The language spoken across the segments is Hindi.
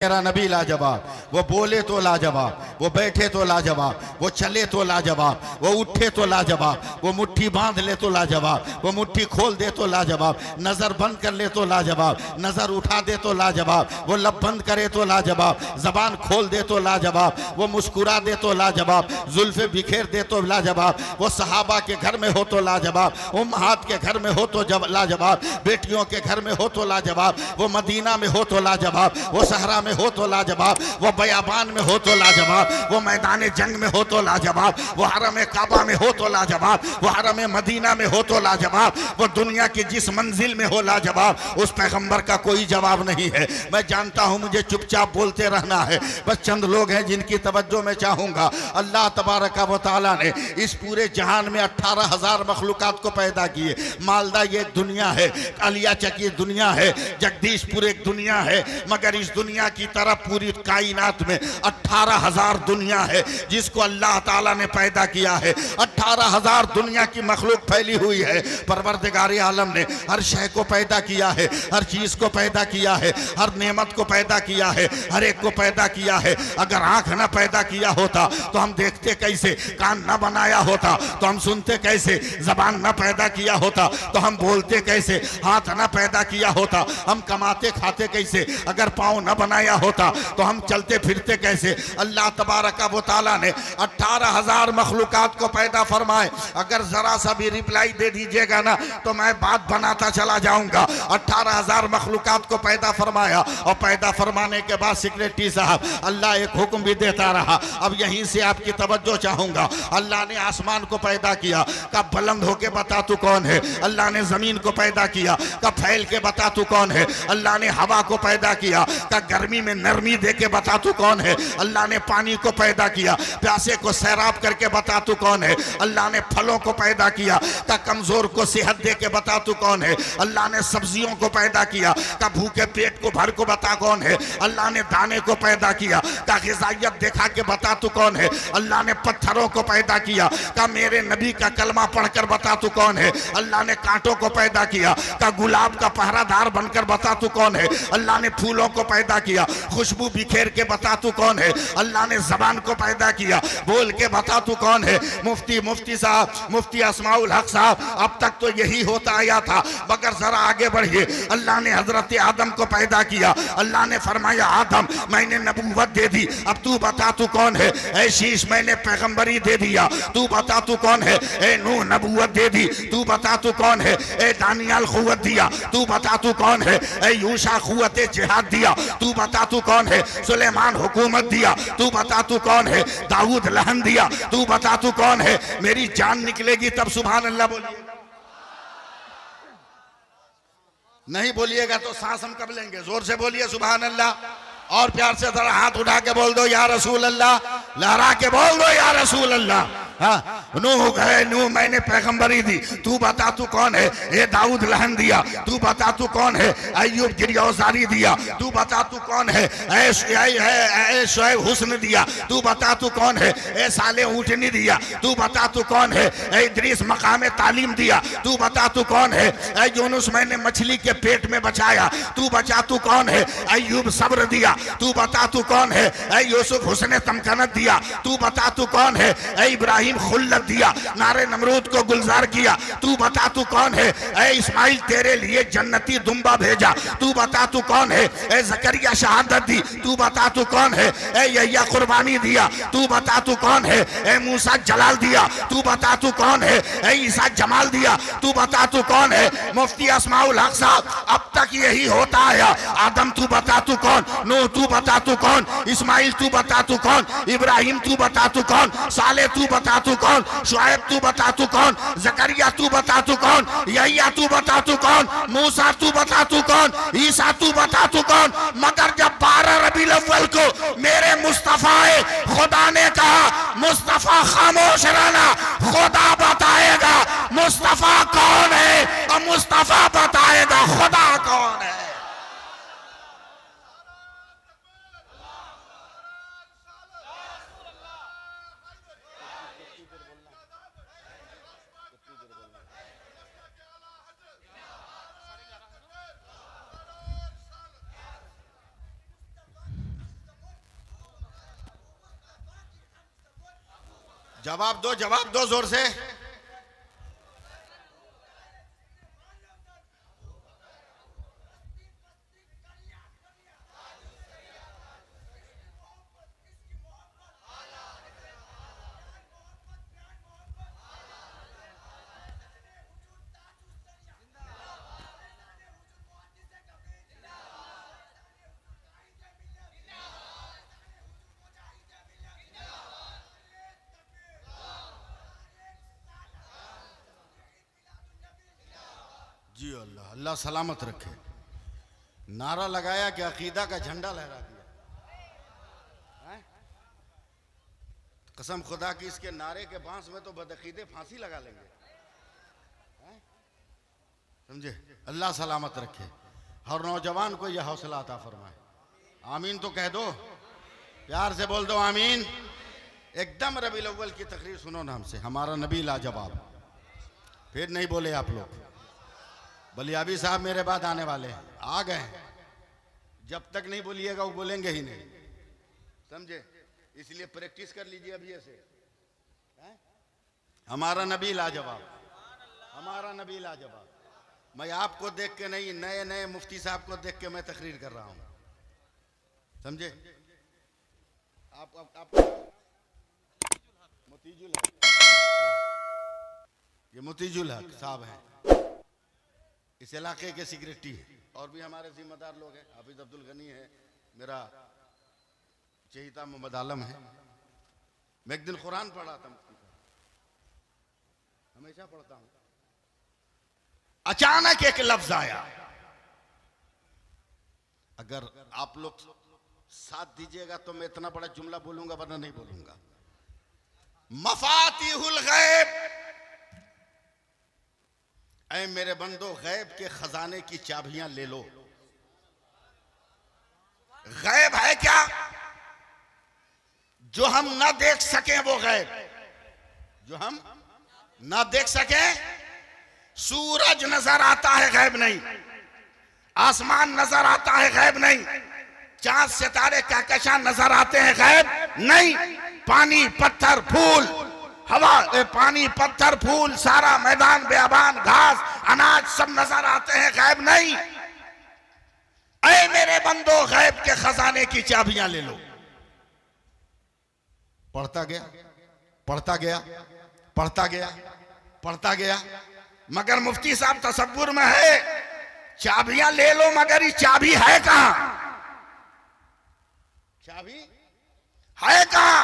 मेरा नबी लाजवाब, वो बोले तो लाजवाब, वो बैठे तो लाजवाब, वो चले तो लाजवाब, वो उठे तो लाजवाब, वो मुट्ठी बांध ले तो लाजवाब, वो मुट्ठी खोल दे तो लाजवाब, नजर बंद कर ले तो लाजवाब, नजर उठा दे तो लाजवाब, वो लब बंद करे तो लाजवाब, जबान खोल दे तो लाजवाब, वो मुस्कुरा दे तो लाजवाब, जुल्फे बिखेर दे तो लाजवाब, वो सहाबा के घर में हो तो लाजवाब, उम्महात के घर में हो तो लाजवाब, बेटियों के घर में हो तो लाजवाब, वो मदीना में हो तो लाजवाब, वो सहरा हो तो लाजवाब, वो बयाबान में हो तो लाजवाब, वो मैदान जंग में हो तो लाजवाब, वो हरम काबा में हो तो लाजवाब, वो हरम मदीना में हो तो लाजवाब, वो दुनिया की जिस मंजिल में हो लाजवाब, उस पैगंबर का कोई जवाब नहीं है। मैं जानता हूं मुझे चुपचाप बोलते रहना है, बस चंद लोग हैं जिनकी तवज्जो मैं चाहूंगा। अल्लाह तबारक व तआला ने इस पूरे जहान में 18,000 मखलूकात को पैदा किए। मालदा ये एक दुनिया है, अलिया चक ये दुनिया है, जगदीशपुर एक दुनिया है, मगर इस दुनिया की तरफ पूरी कायनात में 18,000 दुनिया है जिसको अल्लाह ताला ने पैदा किया है। 18,000 दुनिया की मखलूक फैली हुई है। परवरदिगार आलम ने हर शय को पैदा किया है, हर चीज को पैदा किया है, हर नेमत को पैदा किया है, हर एक को पैदा किया है। अगर आंख न पैदा किया होता तो हम देखते कैसे, कान न बनाया होता तो हम सुनते कैसे, जबान न पैदा किया होता तो हम बोलते कैसे, हाथ न पैदा किया होता हम कमाते खाते कैसे, अगर पाँव न बनाया होता तो हम चलते फिरते कैसे। अल्लाह तबारक व तआला ने 18,000 मखलूकात को पैदा फरमाए। अगर जरा सा भी रिप्लाई दे दीजिएगा ना तो मैं बात बनाता चला जाऊंगा। 18,000 मखलूकात को पैदा फरमाया और पैदा फरमाने के बाद सेक्रेटरी साहब अल्लाह एक हुक्म भी देता रहा। अब यहीं से आपकी तवज्जो चाहूंगा। अल्लाह ने आसमान को पैदा किया, कब बुलंद होके बता तू कौन है। अल्लाह ने जमीन को पैदा किया, कब फैल के बता तू कौन है। अल्लाह ने हवा को पैदा किया, कब गर्मी में नरमी दे के बता तू कौन है। अल्लाह ने पानी को पैदा किया, प्यासे को सैराब करके बता तू कौन है। अल्लाह ने फलों को पैदा किया, का कमजोर को सेहत दे के बता तू कौन है। अल्लाह ने सब्जियों को पैदा किया, का भूखे पेट को भर को बता कौन है। अल्लाह ने दाने को पैदा किया, का ग़िज़ाइयत दिखा के बता तू कौन है। अल्लाह ने पत्थरों को पैदा किया, का मेरे नबी का कलमा पढ़कर बता तू कौन है। अल्लाह ने कांटों को पैदा किया, का गुलाब का पहरादार बनकर बता तू कौन है। अल्लाह ने फूलों को पैदा किया, खुशबू बिखेर के बता तू कौन है। अल्लाह ने जबान को पैदा किया, बोल के बता तू कौन है। मुफ्ती साहब, मुफ्ती अस्माउल हक साहब, अब तक तो यही होता आया था, मगर जरा आगे बढ़िए। अल्लाह ने हजरत आदम को पैदा किया। अल्लाह ने फरमाया आदम मैंने नबूवत दे दी, अब तू बता तू कौन है। ऐ शीश मैंने पैगंबरी दे दिया, तू बता तू कौन है। ए नूह नबूवत दे दी, तू बता तू कौन है। ए दानियाल खुवत दिया, तू बता तू कौन है। ए यूशा खुवत जिहाद दिया, तू बता तू कौन है। सुलेमान हुकूमत दिया, तू बता तू कौन है। दाऊद लहन दिया, तू बता तू कौन है। मेरी जान निकलेगी तब सुभान अल्लाह बोलिए, नहीं बोलिएगा तो सांस हम कब लेंगे। जोर से बोलिए सुभान अल्लाह, और प्यार से जरा हाथ उठा के बोल दो या रसूल अल्लाह, लहरा के बोल दो या रसूल अल्लाह। हाँ, नूह गए, नूह मैंने पैगंबरी दी, तू बता तू कौन है। ए दाऊद लहन दिया, तू बता तू कौन है। अय्यूब गिरौसारी दिया, तू बता तू कौन है। ए शुएब हुस्न दिया, तू बता तू कौन है। ए साले ऊँटनी दिया, तू बता तू कौन है। ए इद्रीस मकाम तालीम दिया, तू बता तू कौन है। ए यूनुस मैंने मछली के पेट में बचाया, तू बचा तू कौन है। अय्यूब सब्र दिया, तू बता तू कौन है। ए यूसुफ हुस्न तमकनत दिया, तू बता तू कौन है। ए इब्राहिम खुल्लत दिया, नारे नमरूद को गुलजार किया, तू बता तू कौन है। ए इस्माइल तेरे लिए जन्नती दुम्बा भेजा, तू बता तू कौन है। ए जकरिया शहादत दी, तू बता तू कौन है। ए यह्या कुर्बानी दिया, तू बता तू कौन है। ए मूसा जलाल दिया, तू बता तू कौन है। ए ईसा जमाल दिया, तू बता तू कौन है। मुफ्ती अस्माउल हक साहब, अब तक यही होता आया। आदम तू बता तू कौन, नूह तू बता तू कौन, इस्माइल तू बता तू कौन, इब्राहिम तू बता तू कौन, साले तू बता तू कौन, शुएब तू बता तू कौन, जकरिया तू बता तू कौन, यह्या तू बता तू कौन, मूसा तू बता तू कौन, ईसा तू बता तू कौन। मगर जब 12 रबीउल अव्वल को मेरे मुस्तफा खुदा ने कहा मुस्तफा खामोश रहना, खुदा बताएगा मुस्तफा कौन है और मुस्तफा बताएगा खुदा कौन है। जवाब दो जोर से। जी अल्लाह, अल्लाह सलामत रखे। नारा लगाया कि अकीदा का झंडा लहरा दिया। कसम खुदा की, इसके नारे के बांस में तो बदअकीदे फांसी लगा लेंगे। समझे? अल्लाह सलामत रखे। हर नौजवान को यह हौसला अता फरमाए। आमीन तो कह दो, प्यार से बोल दो आमीन। एकदम रबीउल अव्वल की तकरीर सुनो ना हमसे। हमारा नबी लाजवाब। फिर नहीं बोले आप लोग। बलियाबी साहब मेरे बाद आने वाले हैं, आ गए। जब तक नहीं बोलिएगा वो बोलेंगे ही नहीं। समझे? इसलिए प्रैक्टिस कर लीजिए अभी से। हमारा नबी लाजवाब, हमारा नबी लाजवाब। मैं आपको देख के नहीं, नए नए मुफ्ती साहब को देख के मैं तकरीर कर रहा हूं। समझे? आप मोतीजुल हक, ये मोतीजुल हक साहब हैं, इस इलाके के सेक्रेटरी हैं। और भी हमारे जिम्मेदार लोग हैं। हाफिज अब्दुल गनी है, मेरा चहेता मोहम्मद आलम है। मैं एक दिन कुरान पढ़ा था, हमेशा पढ़ता हूं। अचानक एक लफ्ज आया, अगर आप लोग साथ दीजिएगा तो मैं इतना बड़ा जुमला बोलूंगा, वरना नहीं बोलूंगा। मफातिहुल गैब, ऐ मेरे बंदो गैब के खजाने की चाबियां ले लो। गैब है क्या? जो हम ना देख सकें वो गैब, जो हम ना देख सकें। सूरज नजर आता है, गैब नहीं। आसमान नजर आता है, गैब नहीं। चांद सितारे कहकशां नजर आते हैं, गैब नहीं। पानी पत्थर फूल हवा, पानी पत्थर फूल, सारा मैदान बेअबान घास अनाज सब नजर आते हैं, गैब नहीं। ऐ मेरे बंदो गैब के खजाने की चाबियां ले लो। पढ़ता गया, पढ़ता गया, पढ़ता गया, पढ़ता गया, मगर मुफ्ती साहब तसव्वुर में है चाबियां ले लो, मगर ये चाबी है कहां? चाबी है कहां?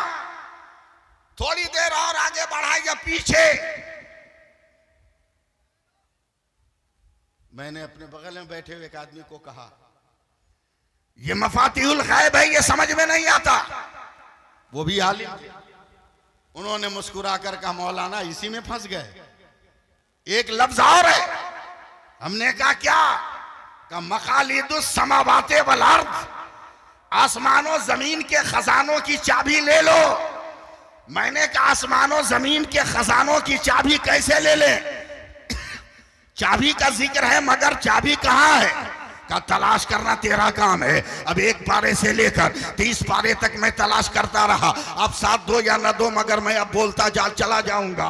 थोड़ी देर और आगे बढ़ाइए पीछे। मैंने अपने बगल में बैठे हुए एक आदमी को कहा, ये मफातिहुल गैब है, ये समझ में नहीं आता। वो भी आलिम थे। उन्होंने मुस्कुरा कर कहा, मौलाना इसी में फंस गए। एक लफ्ज और है। हमने कहा क्या? का मकालिदुस समावाते वल अर्द, आसमानों जमीन के खजानों की चाबी ले लो। मैंने कहा आसमानों जमीन के खजानों की चाबी कैसे ले ले? चाबी का जिक्र है, मगर चाबी कहां है? का तलाश करना तेरा काम है। अब 1 पारे से लेकर 30 पारे तक मैं तलाश करता रहा। अब साथ दो या न दो, मगर मैं अब बोलता चला जाऊंगा।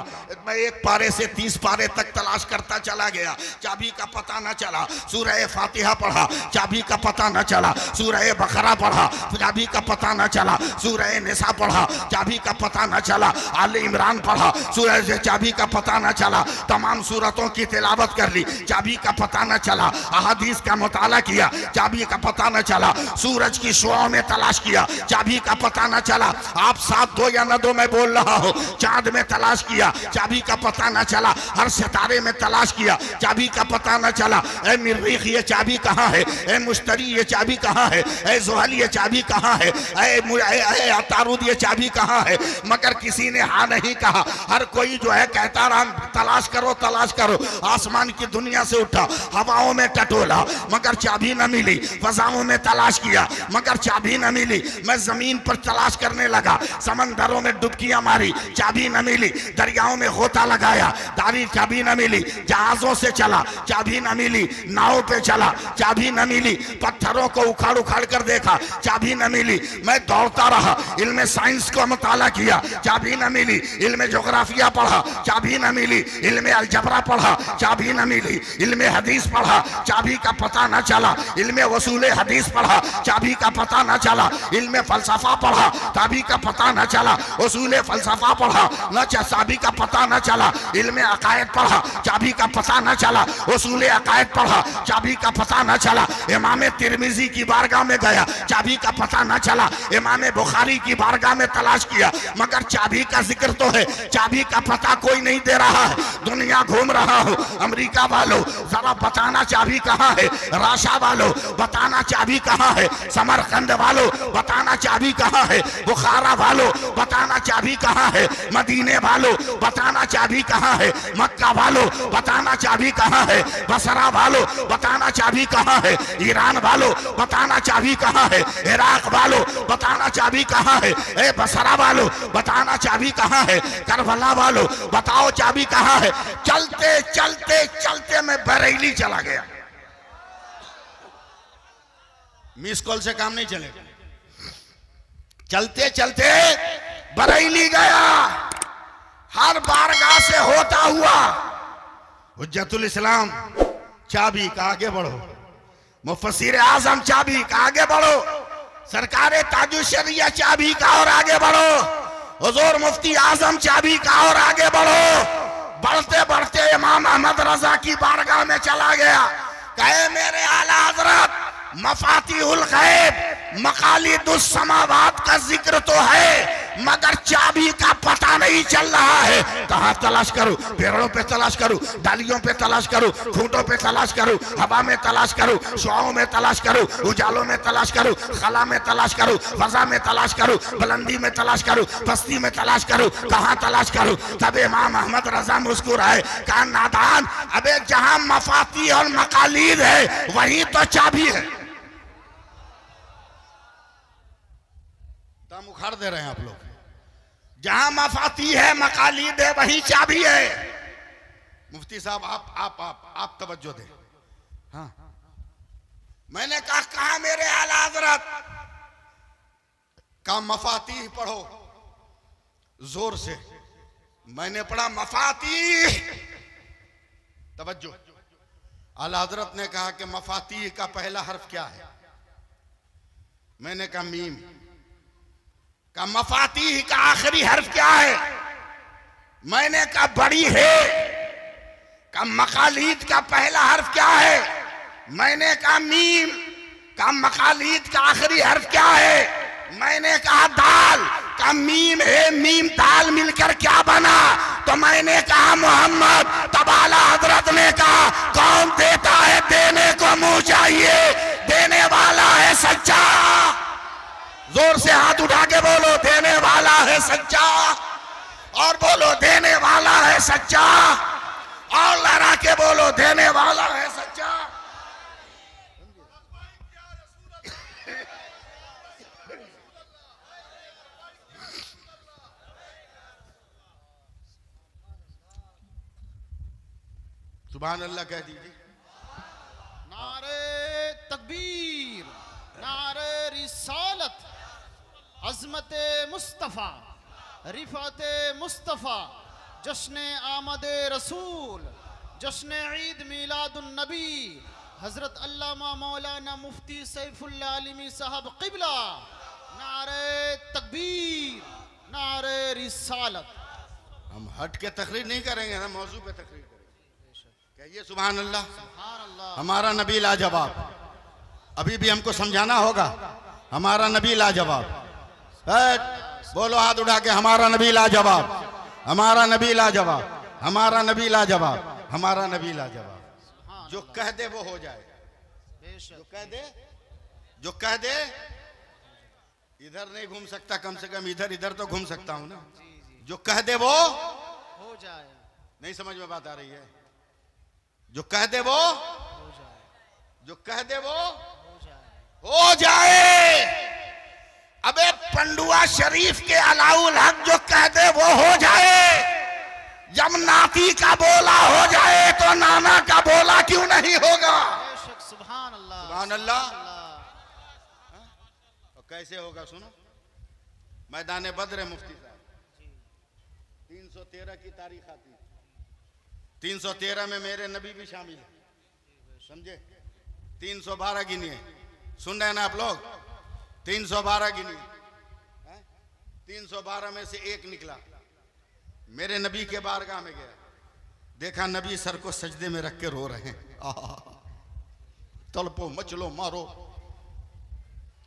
मैं 1 पारे से 30 पारे तक तलाश करता चला गया, चाबी का पता न चला। सूरह फातिहा पढ़ा, चाबी का पता न चला। सूरह बकरा पढ़ा, चाबी का पता न चला। सूरह निसा पढ़ा, चाबी का पता न चला। आले इमरान पढ़ा, सूरह से चाबी का पता न चला। तमाम सूरतों की तिलावत कर ली, चाबी का पता न चला। अहादीस का मुताला किया, चाबी का पता न चला। सूरज की शुआओं में तलाश किया, चाबी का पता न चला। आप साथ दो या न दो, मैं बोल रहा हूं। चांद में तलाश किया, चाबी का पता न चला। हर सितारे में तलाश किया, चाबी का पता न चला। ए मिर्रीख, ये चाबी कहां है? ए मुश्तरी, ये चाबी कहां है? ए ज़ुहल, ये चाबी कहां है? ए अतारुद, ये चाबी कहां है? मगर किसी ने हाँ नहीं कहा। हर कोई जो है कहता रहा, तलाश करो, तलाश करो। आसमान की दुनिया से उठा, हवाओं में टटोला, मगर चाबी न मिली। फजाओं में तलाश किया मगर चाबी न मिली। मैं जमीन पर तलाश करने लगा, समंदरों में डुबकियां मारी, चाबी न मिली। दरियाओं में गोता लगाया, चाबी न मिली। जहाजों से चला, चाबी न मिली। नाव पे चला, चाबी न मिली। पत्थरों को उखाड़ उखाड़ कर देखा, चाबी न मिली। मैं दौड़ता रहा, इल्म साइंस को मुताला किया, चाबी न मिली। इल्म जोग्राफिया पढ़ा, चाबी न मिली। इल्म अलजबरा पढ़ा, चाबी न मिली। इल्म हदीस पढ़ा, चाबी का पता न चला। इल्म वसूले हदीस पढ़ा, चाबी का पता न चला। इल्म फलसफा पढ़ा, चाबी का पता न चला। उसूले फलसफा पढ़ा, न चाबी का पता न चला। इल्म अकायद पढ़ा, चाबी का पता न चला। उसूले अकायद पढ़ा, चाबी का पता न चला। इमाम तिरमिजी की बारगाह में गया, चाबी का पता न चला। इमाम बुखारी की बारगाह में तलाश किया मगर चाबी का जिक्र तो है, चाबी का पता कोई नहीं दे रहा है। दुनिया घूम रहा हूँ, अमेरिका वालों जरा बताना चाबी कहाँ है। राशा वालों बताना चाबी कहाँ है। समरकंद वालों बताना चाबी कहाँ है। बुखारा वालों बताना चाबी कहाँ है। मदीने वालों बताना चाबी कहाँ है। मक्का वालों बताना चाबी कहाँ है। बसरा वालों बताना चाबी कहाँ है। ईरान वालों बताना चाबी कहाँ है। इराक वालों बताना चाबी कहाँ है। ए बसरा वालों बताना चाबी कहाँ है। करबला वालों बताओ चाबी कहाँ है। चलते चलते चलते मैं बरेली चला गया। मिस कॉल से काम नहीं चलेगा। चलते चलते बरेली गया। हर बारगाह से होता हुआ हुज्जतुल इस्लाम चाबी का आगे बढ़ो, मुफस्सिर आजम चाबी का आगे बढ़ो, सरकारे ताजुल शरिया चाबी का और आगे बढ़ो, हुजूर मुफ्ती आजम चाबी का और आगे बढ़ो। बढ़ते बढ़ते इमाम अहमद रजा की बारगाह में चला गया। कहे मेरे आला हजरत मफातिहुल गैब मकालिदुस समावात का जिक्र तो है मगर चाबी का पता नहीं चल रहा है। कहाँ तलाश करूं? पेड़ों पे तलाश करूं, डालियों पे तलाश करूं, खूंटों पे तलाश करूं, हवा में तलाश करूं, शुआओं में तलाश करूं, उजालों में तलाश करूं, खला में तलाश करूं, फजा में तलाश करूं, बुलंदी में तलाश करूं, पस्ती में तलाश करूं, कहाँ तलाश करूं? तब इमाम अहमद रजा मुस्कुराए, कहा नादान, अबे जहां मफाती और मकालीद है वहीं तो चाबी है। दम उखाड़ दे रहे हैं आप लोग। जहां मफाती है मकालीद है वही चाबी है। मुफ्ती साहब आप तवज्जो दें। हाँ मैंने कहा मेरे आला हज़रत का मफाती पढ़ो जोर से। मैंने पढ़ा मफाती। तवज्जो। आला हज़रत ने कहा कि मफाती का पहला हर्फ क्या है? मैंने कहा मीम। का मफाती का आखिरी हर्फ क्या है? मैंने कहा बड़ी है। का मकालीद का पहला हर्फ क्या है? मैंने कहा मीम। का मकालीद का आखिरी हर्फ क्या है? मैंने कहा दाल। का मीम है मीम दाल मिलकर क्या बना? तो मैंने कहा मोहम्मद। तब आला हजरत ने कहा कौन देता है देने को मुंह चाहिए, देने वाला है सच्चा। जोर से हाथ उठा के बोलो देने वाला है सच्चा। और बोलो देने वाला है सच्चा। और लड़ा के बोलो देने वाला है सच्चा। सुभान अल्लाह कह दीजिए। नारे तकबीर, नारे रिसालत, अज़मत मुस्तफ़ा, रिफ़ात मुस्तफ़ा, जश्न आमद रसूल, जश्न ईद मिलादुन नबी, हज़रत अल्लामा मौलाना मुफ्ती सैफुल्लाह आलिमी साहब क़िबला। नारे तकबीर, नारे रिसालत। हम हट के तकरीर नहीं करेंगे ना, मौजू पे तकरीर करेंगे। कहिए सुभान अल्लाह। हमारा नबी लाजवाब। अभी भी हमको समझाना होगा। हमारा नबी लाजवाब। बोलो हाथ उठा के हमारा नबी लाजवाब, हमारा नबी लाजवाब, हमारा नबी लाजवाब, हमारा नबी लाजवाब। जो कह दे वो हो जाए। जो कह दे, जो कह दे। इधर नहीं घूम सकता, कम से कम इधर इधर तो घूम सकता हूं ना। जो कह दे वो हो जाए। नहीं समझ में बात आ रही है? जो कह दे वो हो जाए। जो कह दे वो हो जाए। हो जाए। अबे पंडुआ शरीफ के अलाउल हक जो कह दे वो हो जाए। जब नाती का बोला हो जाए तो नाना का बोला क्यों नहीं होगा? बेशक, सुभान अल्लाह, सुभान अल्लाह। अल्लाह। और कैसे होगा सुनो, मैदान बद्र है मुफ्ती साहब, 313 की तारीख आती है। 313 में मेरे नबी भी शामिल है, समझे? 312 गिनिए, सुन रहे हैं ना आप लोग? 312 गिनिए, 312 में से एक निकला, मेरे नबी के बारगाह में गया, देखा नबी सर को सजदे में रख के रो रहे हैं। तड़पो मचलो मारो,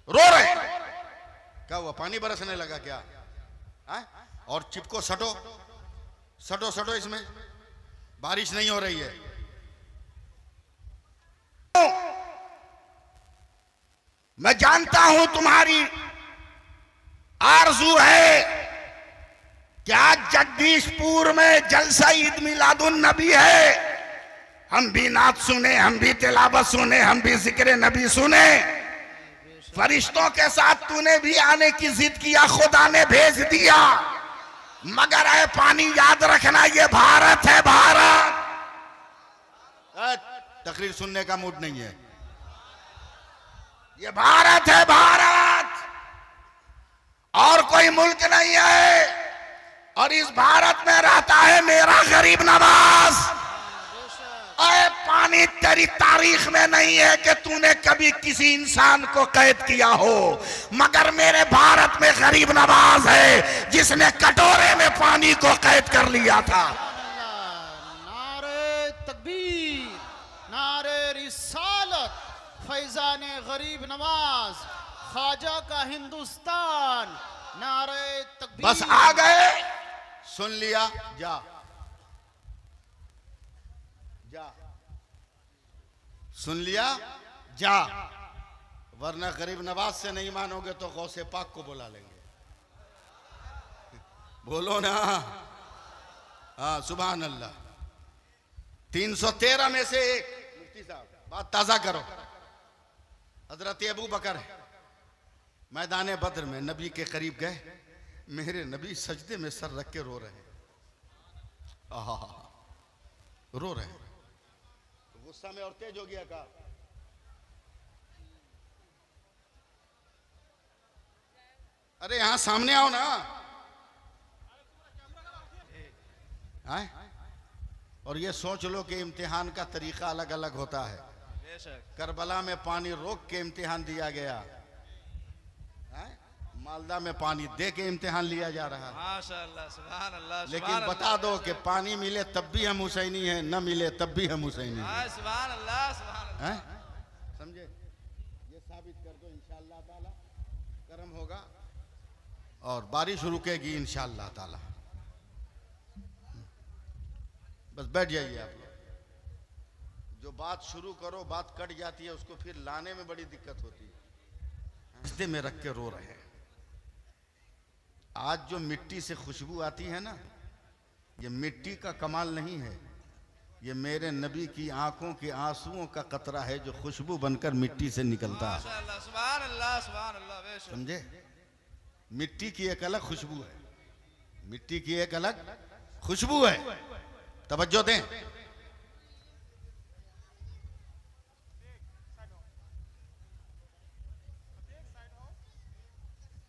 रो रहे। क्या हुआ, पानी बरसने लगा क्या? और चिपको, सटो सटो सटो, इसमें बारिश नहीं हो रही है। मैं जानता हूं तुम्हारी आरज़ू है कि आज जगदीशपुर में जलसा ईद मिलादुन नबी है, हम भी नात सुने, हम भी तिलावत सुने, हम भी जिक्र नबी सुने। फरिश्तों के साथ तूने भी आने की जिद किया, खुदा ने भेज दिया, मगर है पानी याद रखना, ये भारत है, भारत। तकरीर सुनने का मूड नहीं है, ये भारत है, भारत, और कोई मुल्क नहीं है। और इस भारत में रहता है मेरा गरीब नवाज। अरे पानी तेरी तारीख में नहीं है कि तूने कभी किसी इंसान को कैद किया हो, मगर मेरे भारत में गरीब नवाज है जिसने कटोरे में पानी को कैद कर लिया था। नारे तकबीर, नारे रिसालत, फैजान गरीब नवाज, ख्वाजा का हिंदुस्तान, नारे तकबीर। बस आ गए, सुन लिया, जा जा, सुन लिया, जा, वरना गरीब नवाज से नहीं मानोगे तो गौसे पाक को बुला लेंगे। बोलो ना, हाँ सुभान अल्लाह। 313 में से एक, मुफ्ती साहब बात ताजा करो, हजरत अबू बकर है, मैदान बद्र में नबी के करीब गए, मेरे नबी सजदे में सर रख के रो रहे हैं, रो रहे हैं। गुस्सा में और तेज हो गया का, अरे यहां सामने आओ ना, आए? और ये सोच लो कि इम्तिहान का तरीका अलग अलग होता है। करबला में पानी रोक के इम्तिहान दिया गया, मालदा में पानी दे के इम्तिहान लिया जा रहा है। माशाअल्लाह, सुभान अल्लाह, लेकिन बता दो कि पानी मिले तब भी हम हुसैनी हैं, न मिले तब भी हम हुसैनी हैं। सुभान अल्लाह, सुभान अल्लाह। समझे? ये साबित कर दो, इंशाअल्लाह ताला करम होगा और बारिश रुकेगी इंशाअल्लाह ताला। बस बैठ जाइए आप लोग। जो बात शुरू करो बात कट जाती है, उसको फिर लाने में बड़ी दिक्कत होती है। रिश्ते में रख के रो रहे हैं। आज जो मिट्टी से खुशबू आती है ना, ये मिट्टी का कमाल नहीं है, ये मेरे नबी की आंखों के आंसुओं का कतरा है जो खुशबू बनकर मिट्टी से निकलता है। माशाअल्लाह, सुभान अल्लाह, सुभान अल्लाह। समझे? मिट्टी की एक अलग खुशबू है, मिट्टी की एक अलग खुशबू है। तवज्जो दें।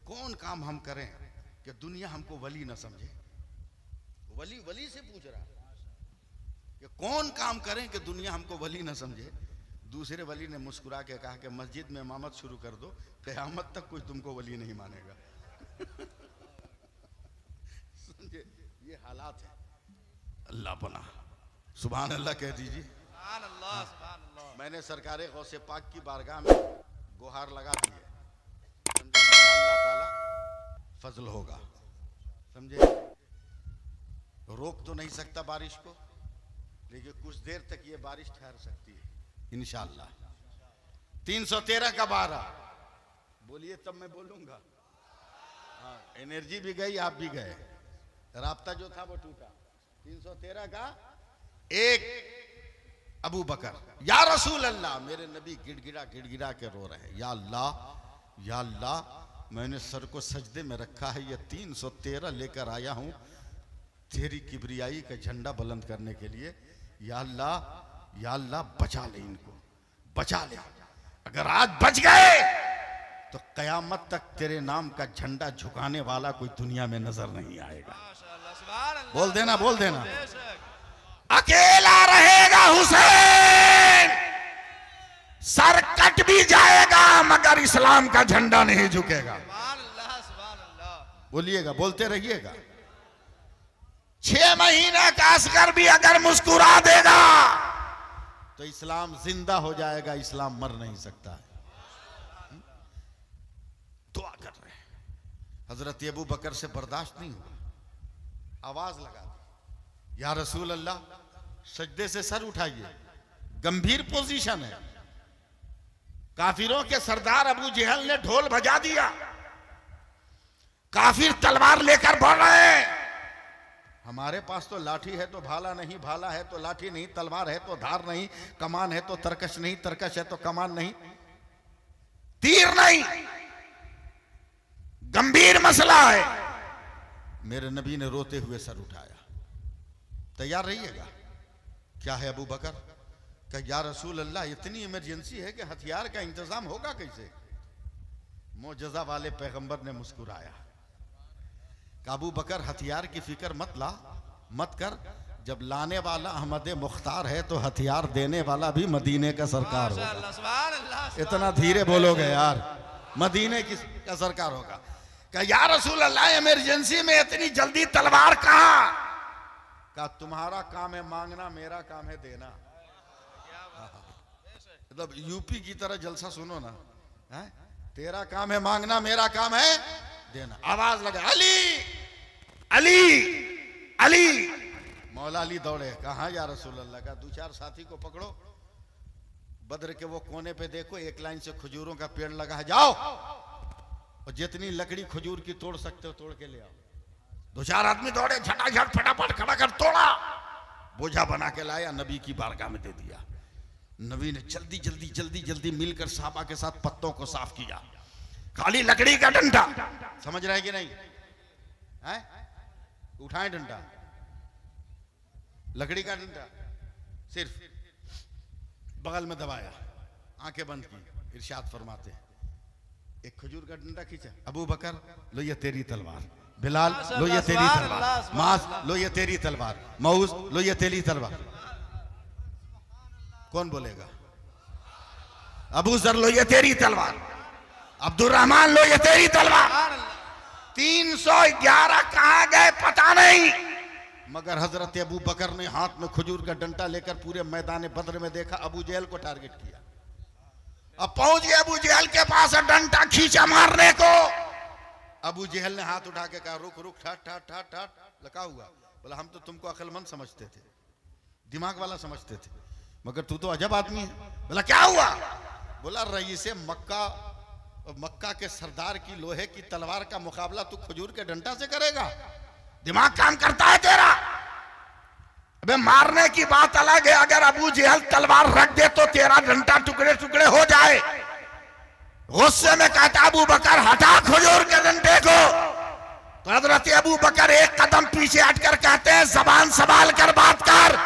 कौन काम हम करें कि दुनिया हमको वली न समझे? वली वली से पूछ रहा कि कौन काम करें कि दुनिया हमको वली न समझे? दूसरे वली ने मुस्कुरा के कहा कि मस्जिद में इमामत शुरू कर दो, क़यामत तक कोई तुमको वली नहीं मानेगा। समझे? ये हालात है। अल्लाह पना, सुभान अल्लाह कह दीजिए। सुभान अल्लाह, सुभान अल्लाह। मैंने सरकारे गौसे पाक की बारगाह में गुहार लगा दी है, अल्लाह ताला फजल होगा। समझे? रोक तो नहीं सकता बारिश को, लेकिन कुछ देर तक ये बारिश ठहर सकती है इंशाअल्लाह। 313 का 12 बोलिए तब मैं बोलूंगा। हाँ, एनर्जी भी गई, आप भी गए, राब्ता जो था वो टूटा। 313 का 1 अबू बकर, या रसूल अल्लाह, मेरे नबी गिड़गिड़ा गिड़गिड़ा के रो रहे हैं, या अल्लाह, मैंने सर को सजदे में रखा है, ये 313 लेकर आया हूं तेरी किबरियाई का झंडा बुलंद करने के लिए। या अल्लाह बचा ले इनको, बचा ले। अगर आज बच गए तो कयामत तक तेरे नाम का झंडा झुकाने वाला कोई दुनिया में नजर नहीं आएगा। माशाअल्लाह, सुभान अल्लाह। बोल देना, बोल देना। बेशक। अकेला रहेगा हुसैन, सर कट भी जाएगा मगर इस्लाम का झंडा नहीं झुकेगा। सुभान अल्लाह, सुभान अल्लाह। बोलिएगा, बोलते रहिएगा। 6 महीने का असगर भी अगर मुस्कुरा देगा तो इस्लाम जिंदा हो जाएगा, इस्लाम मर नहीं सकता है। दुआ कर रहे हैं, हजरत अबू बकर से बर्दाश्त नहीं हुआ, आवाज लगा दी, या रसूल अल्लाह, सजदे से सर उठाइए। गंभीर पोजीशन है। काफिरों के सरदार अबू जहल ने ढोल बजा दिया, काफिर तलवार लेकर बढ़ रहे हैं। हमारे पास तो लाठी है तो भाला नहीं, भाला है तो लाठी नहीं, तलवार है तो धार नहीं, कमान है तो तरकश नहीं, तरकश है तो कमान नहीं, तीर नहीं। गंभीर मसला है। मेरे नबी ने रोते हुए सर उठाया। तैयार रहिएगा। क्या है अबू बकर? क्या या रसूल अल्लाह, इतनी इमरजेंसी है कि हथियार का इंतजाम होगा कैसे? मोजज़ा वाले पैगंबर ने मुस्कुराया। अबू बकर, हथियार की फिक्र मत कर, जब लाने वाला अहमद मुख्तार है तो हथियार देने वाला भी मदीने का सरकार होगा। माशाअल्लाह, सुभान अल्लाह। इतना धीरे बोलोगे यार, मदीने का सरकार होगा। क्या या रसूल अल्लाह, इमरजेंसी में इतनी जल्दी तलवार कहां? का तुम्हारा काम है मांगना, मेरा काम है देना। मतलब यूपी की तरह जलसा सुनो ना, है? तेरा काम है मांगना, मेरा काम है देना। आवाज लगा, अली अली अली। मौला अली दौड़े, कहा या रसूल अल्लाह? का 2-4 साथी को पकड़ो, बद्र के वो कोने पे देखो, एक लाइन से खजूरों का पेड़ लगा है, जाओ और जितनी लकड़ी खजूर की तोड़ सकते हो तोड़ के ले आओ। 2-4 आदमी दौड़े, झटाझट फटाफट खड़ा कर तोड़ा, बोझा बना के लाया, नबी की बारगाह में दे दिया। नबी ने जल्दी मिलकर साहबा के साथ पत्तों को साफ किया। खाली लकड़ी का डंडा, समझ रहे कि नहीं है? उठाएं डंडा, लकड़ी का डंडा, सिर्फ बगल में दबाया, आंखें बंद की, इरशाद फरमाते, एक खजूर का डंडा खींचा, अबू बकर लो ये तेरी तलवार, बिलाल लो ये तेरी तलवार, मास लो ये तेरी तलवार, मऊज लो ये तेरी तलवार। कौन बोलेगा? अबू जर लो ये तेरी तलवार, अब्दुर्रहमान लो ये तेरी तलवार। 311 कहां गए पता नहीं, मगर हजरत अबू बकर ने हाथ में खजूर का डंडा लेकर पूरे मैदान बद्र में देखा, अबू जहल को टारगेट किया। अब पहुंच गए अबू जहल के पास, डंडा खींचा मारने को। अबू जहल ने हाथ उठा के कहा, रुक रुक, ठाट ठाट ठाट ठाट, लगा हुआ। बोला, हम तो तुमको अक्लमंद समझते थे, दिमाग वाला समझते थे, मगर तू तो अजब आदमी है। बोला क्या हुआ? बोला रईसे मक्का के सरदार की लोहे की तलवार का मुकाबला तू खजूर के डंडा से करेगा? दिमाग काम करता है तेरा? अबे मारने की बात अलग है, अगर अबू जहल तलवार रख दे तो तेरा डंडा टुकड़े टुकड़े हो जाए। गुस्से में कहता अबू बकर, हटा खजूर के डंडे को। तो हजरत अबू बकर एक कदम पीछे हटकर कहते हैं, जबान संभाल कर बात कर,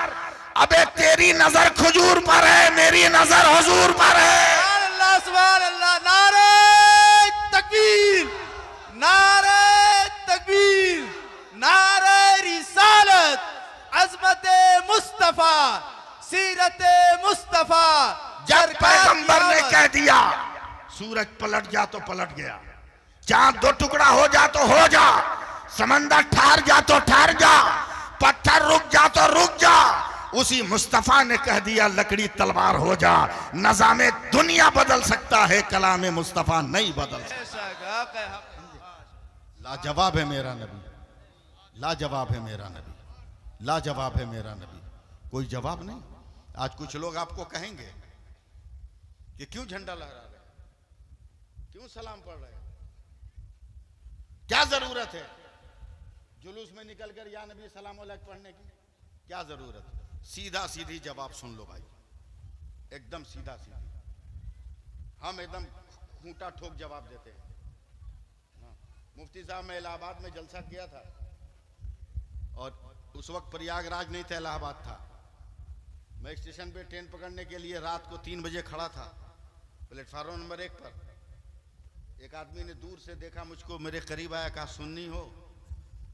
अबे तेरी नजर खजूर पर है, मेरी नजर हुजूर पर है। सुभान अल्लाह, नारे तकबीर, नारे तकबीर, नारे रिसालत, अज़मत मुस्तफा, सीरत मुस्तफा। जब पैगंबर ने कह दिया सूरज पलट जा तो पलट गया, चांद 2 टुकड़ा हो जा तो हो जा, समंदर ठहर जा तो ठहर जा, पत्थर रुक जा तो रुक जा, उसी मुस्तफा ने कह दिया लकड़ी तलवार हो जा। नज़ामे दुनिया बदल सकता है, कलामे मुस्तफा नहीं बदल सकता। लाजवाब है मेरा नबी, लाजवाब है मेरा नबी, लाजवाब है मेरा नबी, कोई जवाब नहीं। आज कुछ लोग आपको कहेंगे कि क्यों झंडा लहरा रहे, क्यों सलाम पढ़ रहे, क्या जरूरत है जुलूस में निकलकर या नबी सलाम अलैकुम पढ़ने की, क्या जरूरत? सीधा सीधी जवाब सुन लो भाई, एकदम सीधा सीधी, हम एकदम खूंटा ठोक जवाब देते हैं। हाँ। मुफ्ती साहब, मैं इलाहाबाद में जलसा किया था और उस वक्त प्रयागराज नहीं था, इलाहाबाद था। मैं स्टेशन पे ट्रेन पकड़ने के लिए रात को 3 बजे खड़ा था प्लेटफार्म नंबर 1 पर। एक आदमी ने दूर से देखा मुझको, मेरे करीब आया, कहा सुन्नी हो?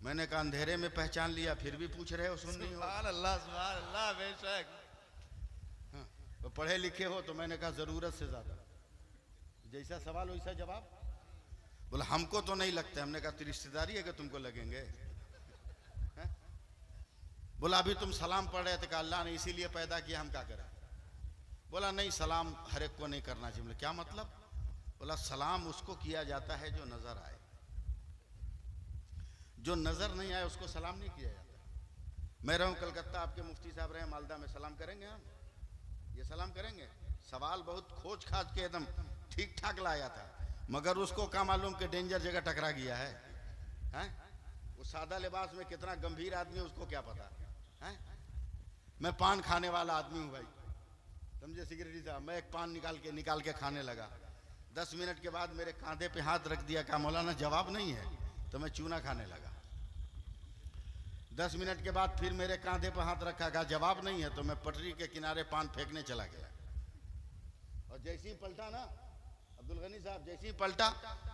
मैंने कहा अंधेरे में पहचान लिया, फिर भी पूछ रहे हो सुन्नी हो? सुभान अल्लाह, बेशक। हाँ, तो पढ़े लिखे हो? तो मैंने कहा जरूरत से ज्यादा। जैसा सवाल वैसा जवाब। बोला हमको तो नहीं लगता। हमने कहा तो रिश्तेदारी है कि तुमको लगेंगे? बोला अभी तुम सलाम पढ़ रहे थे, कहा अल्लाह ने इसीलिए पैदा किया, हम क्या करें? बोला नहीं, सलाम हर एक को नहीं करना चाहिए। बोले क्या मतलब? बोला सलाम उसको किया जाता है जो नजर आए, जो नजर नहीं आए उसको सलाम नहीं किया जाता। मैं रहूं कलकत्ता, आपके मुफ्ती साहब रहे मालदा में, सलाम करेंगे हम? ये सलाम करेंगे? सवाल बहुत खोज खाज के एकदम ठीक ठाक लाया था, मगर उसको क्या मालूम कि डेंजर जगह टकरा गया है, हैं? वो सादा लिबास में कितना गंभीर आदमी है उसको क्या पता है? मैं पान खाने वाला आदमी हूं भाई, समझे सिक्योरिटी साहब। मैं एक पान निकाल के खाने लगा। 10 मिनट के बाद मेरे कांधे पे हाथ रख दिया, कहा मौलाना जवाब नहीं है, तो मैं चूना खाने लगा। 10 मिनट के बाद फिर मेरे कांधे पे हाथ रखा, कहा जवाब नहीं है, तो मैं पटरी के किनारे पान फेंकने चला गया। और जैसे ही पलटा ना अब्दुल गनी साहब, जैसे ही पलटा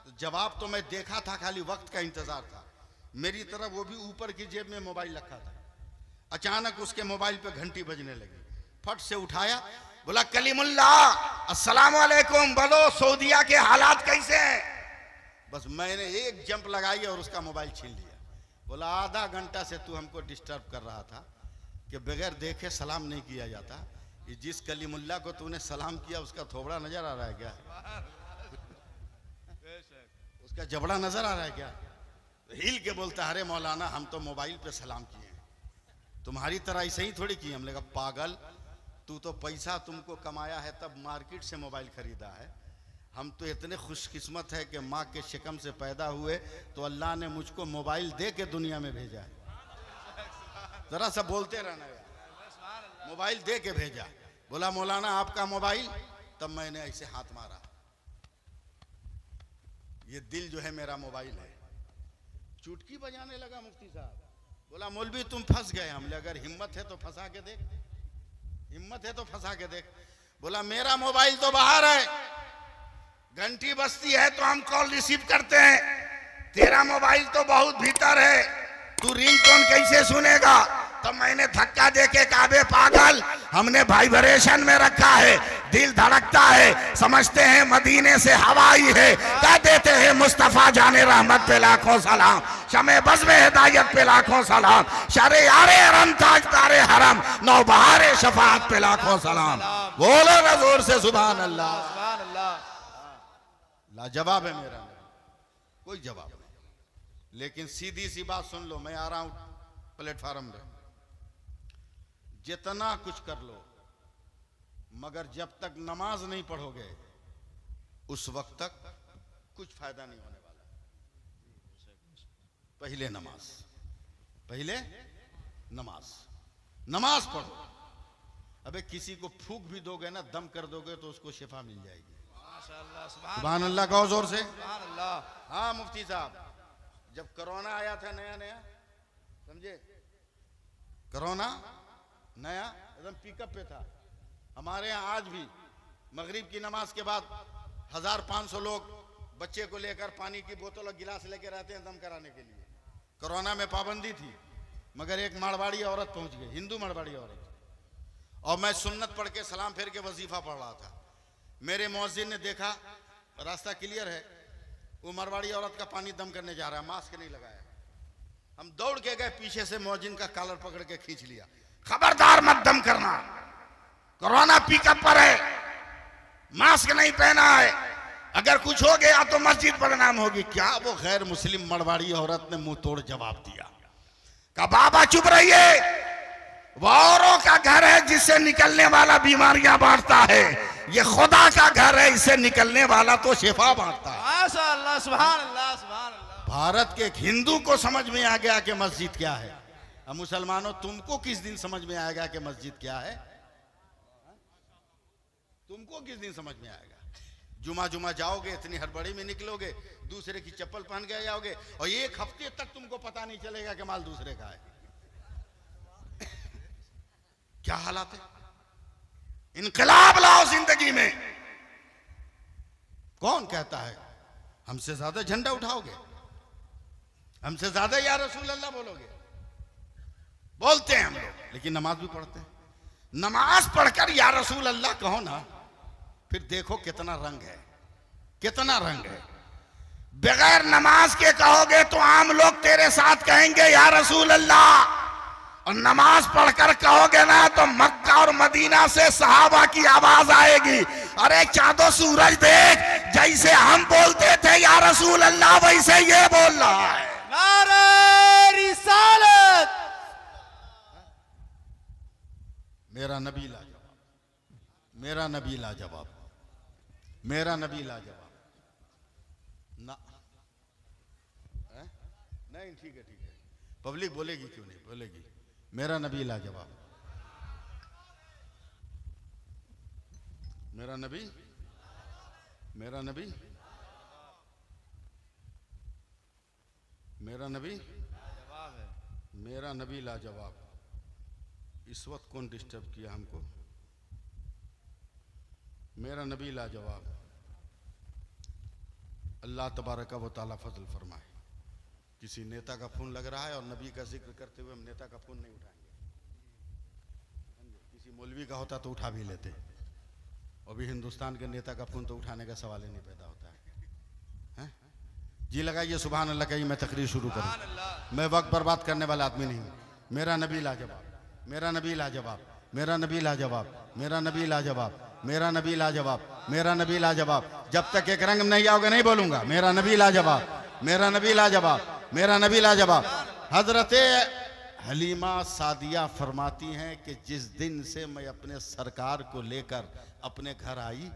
तो जवाब तो मैं देखा था, खाली वक्त का इंतजार था। मेरी तरफ वो भी ऊपर की जेब में मोबाइल रखा था। अचानक उसके मोबाइल पे घंटी बजने लगी, फट से उठाया, बोला कलीमुल्लाह अस्सलाम वालेकुम, बोलो सऊदीया के हालात कैसे हैं? बस मैंने एक जंप लगाई और उसका मोबाइल छीन लिया। बोला आधा घंटा से तू हमको डिस्टर्ब कर रहा था कि बगैर देखे सलाम नहीं किया जाता। ये जिस कलीमुल्लाह को तूने सलाम किया उसका थोबड़ा नजर आ रहा है क्या? उसका जबड़ा नजर आ रहा है क्या? हिल के बोलता अरे मौलाना हम तो मोबाइल पे सलाम किए, तुम्हारी तरह ऐसे ही थोड़ी किए। हमने कहा पागल, तू तो पैसा तुमको कमाया है तब मार्केट से मोबाइल खरीदा है, हम तो इतने खुशकिस्मत है कि माँ के शिकम से पैदा हुए तो अल्लाह ने मुझको मोबाइल दे के दुनिया में भेजा है। जरा सा बोलते रहना यार, मोबाइल दे के भेजा। बोला मौलाना आपका मोबाइल? तब मैंने ऐसे हाथ मारा, ये दिल जो है मेरा मोबाइल है। चुटकी बजाने लगा मुफ्ती साहब। बोला मौलवी तुम फंस गए। हमने अगर हिम्मत है तो फंसा के देख, हिम्मत है तो फंसा के देख। बोला मेरा मोबाइल तो बाहर है, घंटी बजती है तो हम कॉल रिसीव करते हैं, तेरा मोबाइल तो बहुत भीतर है, तू रिंगटोन कैसे सुनेगा? तो मैंने धक्का देके कहा बे पागल, हमने वाइब्रेशन में रखा है, दिल धड़कता है, समझते हैं मदीने से हवा आई है, कह देते हैं मुस्तफा जाने रहमत पे लाखों सलाम, शमे बज़्म हिदायत पे लाखों सलाम, शरे यारे हरम ताज तारे हरम, नौबहारे शफाअत पे लाखों सलाम। बोलो ना जोर से सुभान अल्लाह। सुभान अल्लाह। लाजवाब है मेरा, कोई जवाब नहीं। लेकिन सीधी सी बात सुन लो, मैं आ रहा हूं प्लेटफार्म में, जितना कुछ कर लो मगर जब तक नमाज नहीं पढ़ोगे उस वक्त तक कुछ फायदा नहीं होने वाला। पहले नमाज, पहले नमाज, नमाज पढ़ो। अबे किसी को फूक भी दोगे ना, दम कर दोगे तो उसको शिफा मिल जाएगी। सुभान अल्लाह कहो जोर से। सुभान अल्लाह। हाँ मुफ्ती साहब, जब कोरोना आया था नया नया, समझे, कोरोना नया एकदम पिकअप पे था। हमारे यहाँ आज भी मगरिब की नमाज के बाद 1500 लोग बच्चे को लेकर पानी की बोतल और गिलास लेके रहते हैं दम कराने के लिए। कोरोना में पाबंदी थी, मगर एक मारवाड़ी औरत पहुंच गई, हिंदू मारवाड़ी औरत, और मैं सुन्नत पढ़ के सलाम फेर के वजीफा पढ़ रहा था। मेरे मुअज्जिन ने देखा रास्ता क्लियर है, वो मारवाड़ी औरत का पानी दम करने जा रहा है, मास्क नहीं लगाया। हम दौड़ के गए, पीछे से मुअज्जिन का कॉलर पकड़ के खींच लिया, खबरदार मत दम करना, कोरोना पिकअप पर है, मास्क नहीं पहना है, अगर कुछ हो गया तो मस्जिद बदनाम होगी। क्या वो गैर मुस्लिम मारवाड़ी औरत ने मुंह तोड़ जवाब दिया, कहा बाबा चुप रहिए, वो औरों का घर है जिससे निकलने वाला बीमारियां बांटता है, ये खुदा का घर है, इससे निकलने वाला तो शिफा बांटता है। माशाअल्लाह, सुभान अल्लाह, सुभान अल्लाह। भारत के एक हिंदू को समझ में आ गया कि मस्जिद क्या है। अब मुसलमानों तुमको किस दिन समझ में आएगा कि मस्जिद क्या है? तुमको किस दिन समझ में आएगा? जुमा जुमा जाओगे, इतनी हड़बड़ी में निकलोगे, दूसरे की चप्पल पहन के जाओगे और एक हफ्ते तक तुमको पता नहीं चलेगा कि माल दूसरे का है। क्या हालात है? इनकलाब लाओ जिंदगी में। कौन कहता है हमसे ज्यादा झंडा उठाओगे, हमसे ज्यादा या रसूल अल्लाह बोलोगे? बोलते हैं हम लोग, लेकिन नमाज भी पढ़ते हैं। नमाज पढ़कर या रसूल अल्लाह कहो ना, फिर देखो कितना रंग है, कितना रंग है। बगैर नमाज के कहोगे तो आम लोग तेरे साथ कहेंगे या रसूल अल्लाह, और नमाज पढ़कर कहोगे ना तो मक्का और मदीना से सहाबा की आवाज आएगी, अरे चांदो सूरज देख, जैसे हम बोलते थे या रसूल अल्लाह वैसे ये बोल रहा है। नारे रिसालत। मेरा नबी लाजवाब, मेरा नबी लाजवाब, मेरा नबी लाजवाब। ना नहीं, ठीक है ठीक है, पब्लिक बोलेगी क्यों नहीं बोलेगी? मेरा नबी लाजवाब, मेरा नबी, मेरा नबी, मेरा नबी, मेरा नबी लाजवाब। इस वक्त कौन डिस्टर्ब किया हमको? मेरा नबी लाजवाब। अल्लाह तबारक व तआला फजल फरमाए। किसी नेता का फोन लग रहा है और नबी का जिक्र करते हुए हम नेता का फोन नहीं उठाएंगे। किसी मौलवी का होता तो उठा भी लेते, अभी हिंदुस्तान के नेता का फोन तो उठाने का सवाल ही नहीं पैदा होता है। जी लगाइए सुभान अल्लाह कहीं मैं तकरीर शुरू करूं। मैं वक्त बर्बाद करने वाला आदमी नहीं हूं। मेरा नबी लाजवाब, मेरा नबी लाजवाब, मेरा नबी लाजवाब, मेरा नबी लाजवाब, मेरा नबी लाजवाब, मेरा नबी लाजवाब। जब तक एक रंग में नहीं आओगे नहीं बोलूंगा। मेरा नबी लाजवाब, मेरा नबी लाजवाब, मेरा नबी लाजवाब। हजरत हलीमा सादिया फरमाती हैं कि जिस दिन से मैं अपने सरकार को लेकर अपने घर आई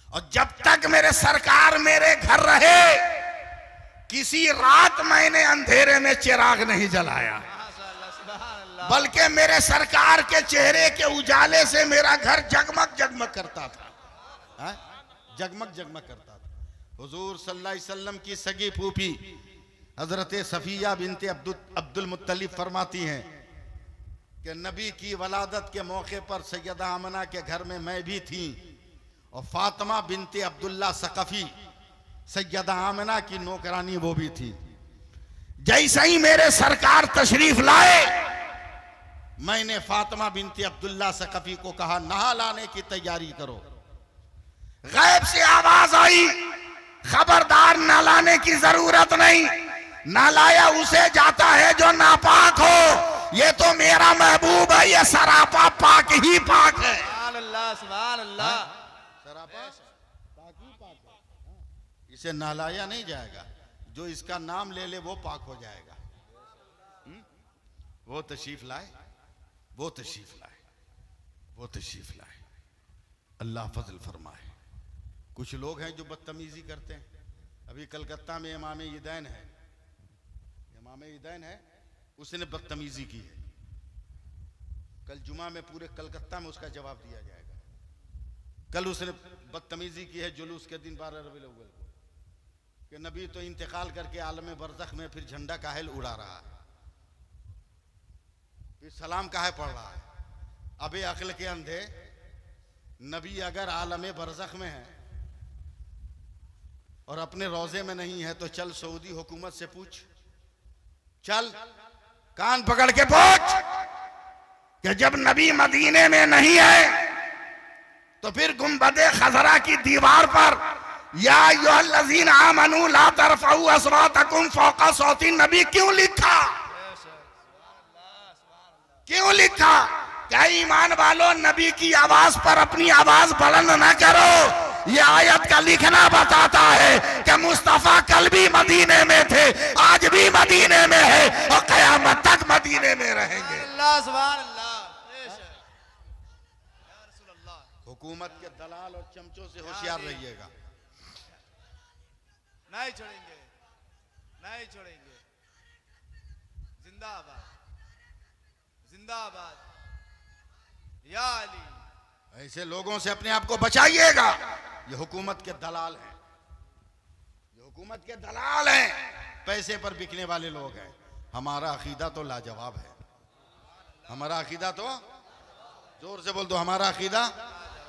और जब तक मेरे सरकार मेरे घर रहे, किसी रात मैंने अंधेरे में चिराग नहीं जलाया, बल्कि मेरे सरकार के चेहरे के उजाले से मेरा घर जगमग जगमग करता था। जगमग जगमग करता था। हुजूर सल्लल्लाहु अलैहि वसल्लम की सगी फूफी हजरत सफिया बिनते अब्दुल मुत्तलिब फरमाती हैं कि नबी की वलादत के मौके पर सैयदा आमना के घर में मैं भी थी और फातिमा बिनते अब्दुल्ला सकफी सैयदा आमना की नौकरानी वो भी थी। जैसे ही मेरे सरकार तशरीफ लाए, मैंने फातिमा बिनते अब्दुल्ला सकफी को कहा नहा लाने की तैयारी करो। गैब से आवाज आई, खबरदार नहलाने की जरूरत नहीं, नहलाया उसे जाता है जो नापाक हो। ये तो मेरा महबूब है, ये सरापा पाक ही पाक है। सुभान अल्लाह, सुभान अल्लाह। सरापा पाक ही पाक है। इसे नहलाया नहीं जाएगा, जो इसका नाम ले ले वो पाक हो जाएगा। वो तशरीफ लाए, वो तशरीफ लाए, वो तशरीफ लाए। अल्लाह फजल फरमाए। कुछ लोग हैं जो बदतमीजी करते हैं। अभी कलकत्ता में इमाम ईदैन है, इमाम ईदैन है, उसने बदतमीजी की है। कल जुमा में पूरे कलकत्ता में उसका जवाब दिया जाएगा। कल उसने बदतमीजी की है जुलूस के दिन 12 रबीउल अव्वल को कि नबी तो इंतकाल करके आलम बरज़ख में फिर झंडा काहे उड़ा रहा है, फिर सलाम काहे पढ़ रहा है। अबे अक्ल के अंधे, नबी अगर आलम बरज़ख में है और अपने रोजे में नहीं है तो चल सऊदी हुकूमत से पूछ, चल कान पकड़ के पूछ कि जब नबी मदीने में नहीं है तो फिर गुंबदे खजरा की दीवार पर या अय्युहल्लज़ीना आमनू ला तरफ़ऊ अस्वातकुम फ़ौक़ा सौती नबी क्यों लिखा? क्यों लिखा? क्या ईमान वालों, नबी की आवाज पर अपनी आवाज बुलंद न करो। यह आयत का लिखना बताता है कि मुस्तफा कल भी मदीने में थे, आज भी मदीने में है और क़यामत तक मदीने में रहेंगे। अल्लाह, सुभान अल्लाह। हुकूमत के दलाल और चमचों से होशियार रहिएगा। नहीं छोड़ेंगे, नहीं छोड़ेंगे। जिंदाबाद, जिंदाबाद। या अली, ऐसे लोगों से अपने आप को बचाइएगा। ये हुकूमत के दलाल हैं, ये हुकूमत के दलाल हैं, पैसे पर बिकने वाले लोग हैं। हमारा अकीदा तो लाजवाब है, हमारा अकीदा तो, जोर से बोल दो, हमारा अकीदा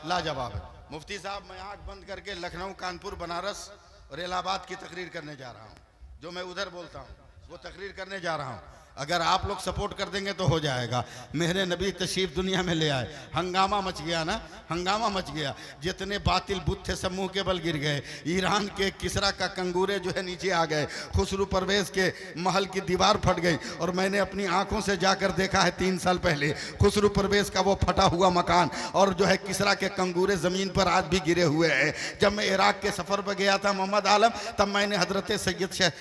लाजवाब है। मुफ्ती साहब, मैं आंख बंद करके लखनऊ, कानपुर, बनारस और इलाहाबाद की तकरीर करने जा रहा हूँ। जो मैं उधर बोलता हूँ वो तकरीर करने जा रहा हूँ। अगर आप लोग सपोर्ट कर देंगे तो हो जाएगा। मेरे नबी तशरीफ दुनिया में ले आए, हंगामा मच गया ना, हंगामा मच गया। जितने बातिल बुत थे सब मुंह के बल गिर गए। ईरान के किसरा का कंगूरे जो है नीचे आ गए, खुसरू परवेज के महल की दीवार फट गई। और मैंने अपनी आंखों से जाकर देखा है 3 साल पहले खुसरू परवेज का वो फटा हुआ मकान, और जो है किसरा के कंगूरे जमीन पर आज भी गिरे हुए हैं। जब मैं इराक के सफर पर गया था मोहम्मद आलम, तब मैंने हजरत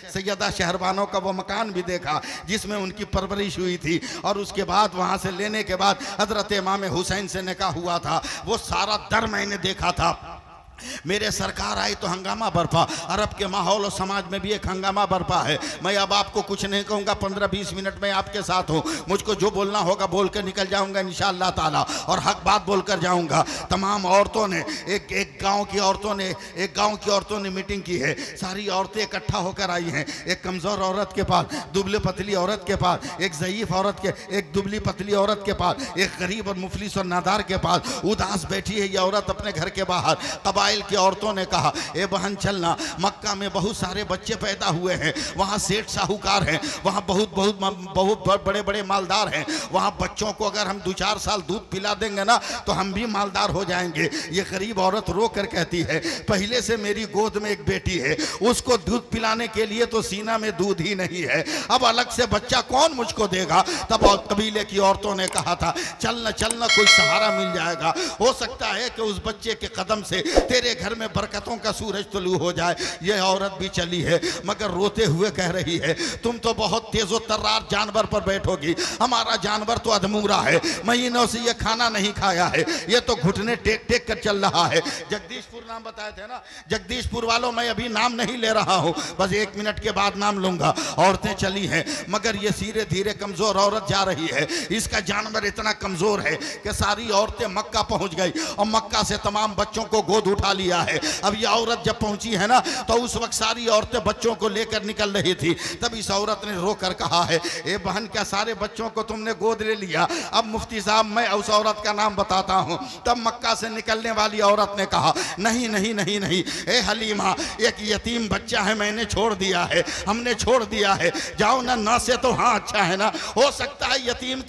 सैयदा शहरबानो का वो मकान भी देखा जिसमें उनकी परवरिश हुई थी। और उसके बाद वहां से लेने के बाद हजरत इमाम हुसैन से निकाह हुआ था, वो सारा दर मैंने देखा था। मेरे सरकार आई तो हंगामा बरपा। अरब के माहौल और समाज में भी एक हंगामा बरपा है। मैं अब आपको कुछ नहीं कहूँगा, 15-20 मिनट में आपके साथ हूँ। मुझको जो बोलना होगा बोल कर निकल जाऊँगा इंशाअल्लाह ताला, और हक बात बोल कर जाऊँगा। तमाम औरतों ने एक गाँव की औरतों ने मीटिंग की है। सारी औरतें इकट्ठा होकर आई हैं। एक कमज़ोर औरत के पास, दुबली पतली औरत के पास, एक ज़ईफ़ औरत के, एक दुबली पतली औरत के पास, एक गरीब और मुफलिस और नादार के पास उदास बैठी है ये औरत अपने घर के बाहर। कबाइल की औरतों ने कहा, ए बहन चलना, मक्का में बहुत सारे बच्चे पैदा हुए हैं, वहाँ सेठ साहूकार हैं, वहाँ बहुत बड़े बड़े मालदार हैं। वहाँ बच्चों को अगर हम 2-4 साल दूध पिला देंगे ना तो हम भी मालदार हो जाएंगे। ये गरीब औरत रो कर कहती है, पहले से मेरी गोद में एक बेटी है, उसको दूध पिलाने के लिए तो सीना में दूध ही नहीं है, अब अलग से बच्चा कौन मुझको देगा। तब कबीले की औरतों ने कहा था, चलना चलना, कोई सहारा मिल जाएगा। हो सकता है कि उस बच्चे के कदम से तेरे घर में बरकतों का सूरज तुलू हो जाए। यह औरत भी चली है, मगर रोते हुए कह रही है, तुम तो बहुत तेजो तर्रार जानवर पर बैठोगी, हमारा जानवर तो अधमूरा है, महीनों से ये खाना नहीं खाया है, ये तो घुटने टेक टेक कर चल रहा है। जगदीशपुर नाम बताए थे ना, जगदीशपुर वालों, मैं अभी नाम नहीं ले रहा हूँ, बस 1 मिनट के बाद नाम लूंगा। औरतें चली हैं, मगर ये धीरे धीरे कमजोर औरत जा रही है। इसका जानवर इतना कमजोर है कि सारी औरतें मक्का पहुंच गई और मक्का से तमाम बच्चों को गोद उठा लिया है। अब ये औरत जब पहुंची है ना, तो उस वक्त सारी औरतें बच्चों को लेकर निकल रही थी। तब इस औरत ने रोकर कहा है, ए बहन, क्या सारे बच्चों को तुमने गोद ले लिया? अब मुफ्ती साहब, मैं उस औरत का नाम बताता हूं। तब मक्का से निकलने वाली औरत ने कहा, नहीं नहीं नहीं नहीं, ए हलीमा, एक यतीम बच्चा है, मैंने छोड़ दिया है, हमने छोड़ दिया है, जाओ ना। ना से तो हाँ अच्छा है ना, हो सकता है यतीम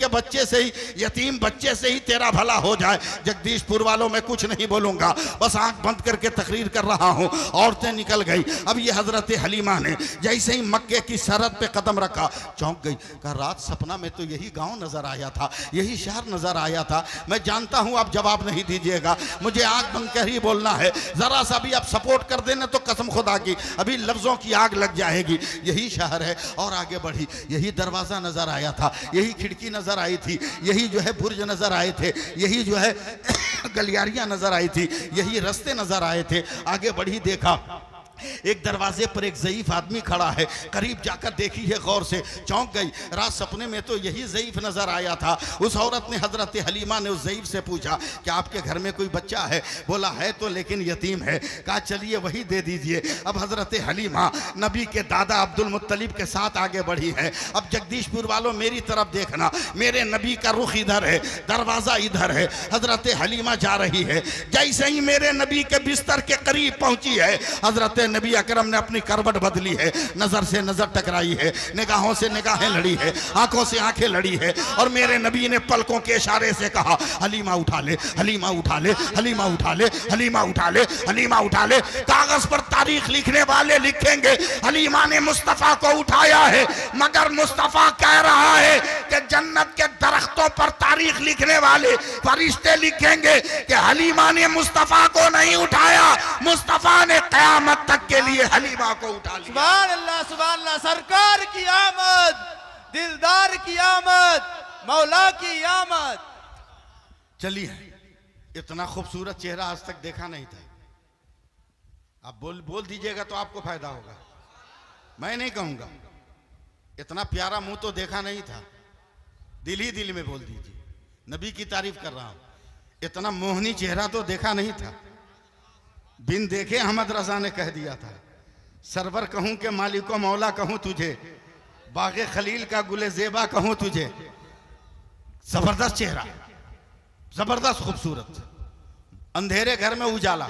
बच्चे से ही तेरा भला हो जाए। जगदीशपुर वालों, मैं कुछ नहीं बोलूंगा, बस आंख बंद करके तकरीर कर रहा हूं। औरतें निकल गई। अब ये हजरत हलीमा ने जैसे ही मक्के की सरहद पे कदम रखा, चौंक गई। कहा, रात सपना में तो यही गांव नजर आया था, यही शहर नजर आया था। मैं जानता हूं आप जवाब नहीं दीजिएगा, मुझे आंख बंद कर ही बोलना है। जरा सा भी आप सपोर्ट कर देना तो कसम खुदा की अभी लफ्जों की आग लग जाएगी। यही शहर है। और आगे बढ़ी, यही दरवाजा नजर आया था, यही खिड़की नजर आई थी, यही जो है बुर्ज नजर आए थे, यही जो है गलियारियां नजर आई थी, यही रास्ते नजर आए थे। आगे बढ़ी, देखा एक दरवाजे पर एक ज़ईफ आदमी खड़ा है। करीब जाकर देखी है गौर से, चौंक गई। रात सपने में तो यही ज़ईफ नजर आया था। उस औरत ने, हजरत हलीमा ने उस ज़ईफ से पूछा, क्या आपके घर में कोई बच्चा है? बोला, है तो, लेकिन यतीम है। कहा, चलिए वही दे दीजिए। अब हजरत हलीमा नबी के दादा अब्दुल मुत्तलिब के साथ आगे बढ़ी है। अब जगदीशपुर वालों, मेरी तरफ देखना, मेरे नबी का रुख इधर है, दरवाजा इधर है। हजरत हलीमा जा रही है। जैसे ही मेरे नबी के बिस्तर के करीब पहुंची है, हजरत नबी अकरम ने अपनी करवट बदली है, नजर से नजर टकराई है, निगाहों से निगाहें लड़ी है, आंखों से आंखें लड़ी है। और मेरे नबी ने पलकों के इशारे से कहा, हलीमा उठा ले, हलीमा उठा ले, हलीमा उठा ले, हलीमा उठा ले, हलीमा उठा ले। कागज पर तारीख लिखने वाले लिखेंगे हलीमा ने मुस्तफा को उठाया है, मगर मुस्तफा कह रहा है कि जन्नत के दरख्तों पर तारीख लिखने वाले फरिश्ते लिखेंगे कि हलीमा ने मुस्तफा को नहीं उठाया, मुस्तफा ने क़यामत तक के लिए हलीमा को उठा लिया। सुभान अल्लाह, सुभान अल्लाह। सरकार की आमद, दिलदार की आमद, मौला की आमद। चलिए, इतना खूबसूरत चेहरा आज तक देखा नहीं था। आप बोल दीजिएगा तो आपको फायदा होगा, मैं नहीं कहूंगा। इतना प्यारा मुंह तो देखा नहीं था। दिल ही दिल में बोल दीजिए, नबी की तारीफ कर रहा हूं। इतना मोहनी चेहरा तो देखा नहीं था। बिन देखे अहमद रजा ने कह दिया था, सरवर कहूं के मालिको मौला कहूं तुझे, बागे खलील का गुले जेबा कहूं तुझे। जबरदस्त चेहरा, जबरदस्त खूबसूरत, अंधेरे घर में उजाला।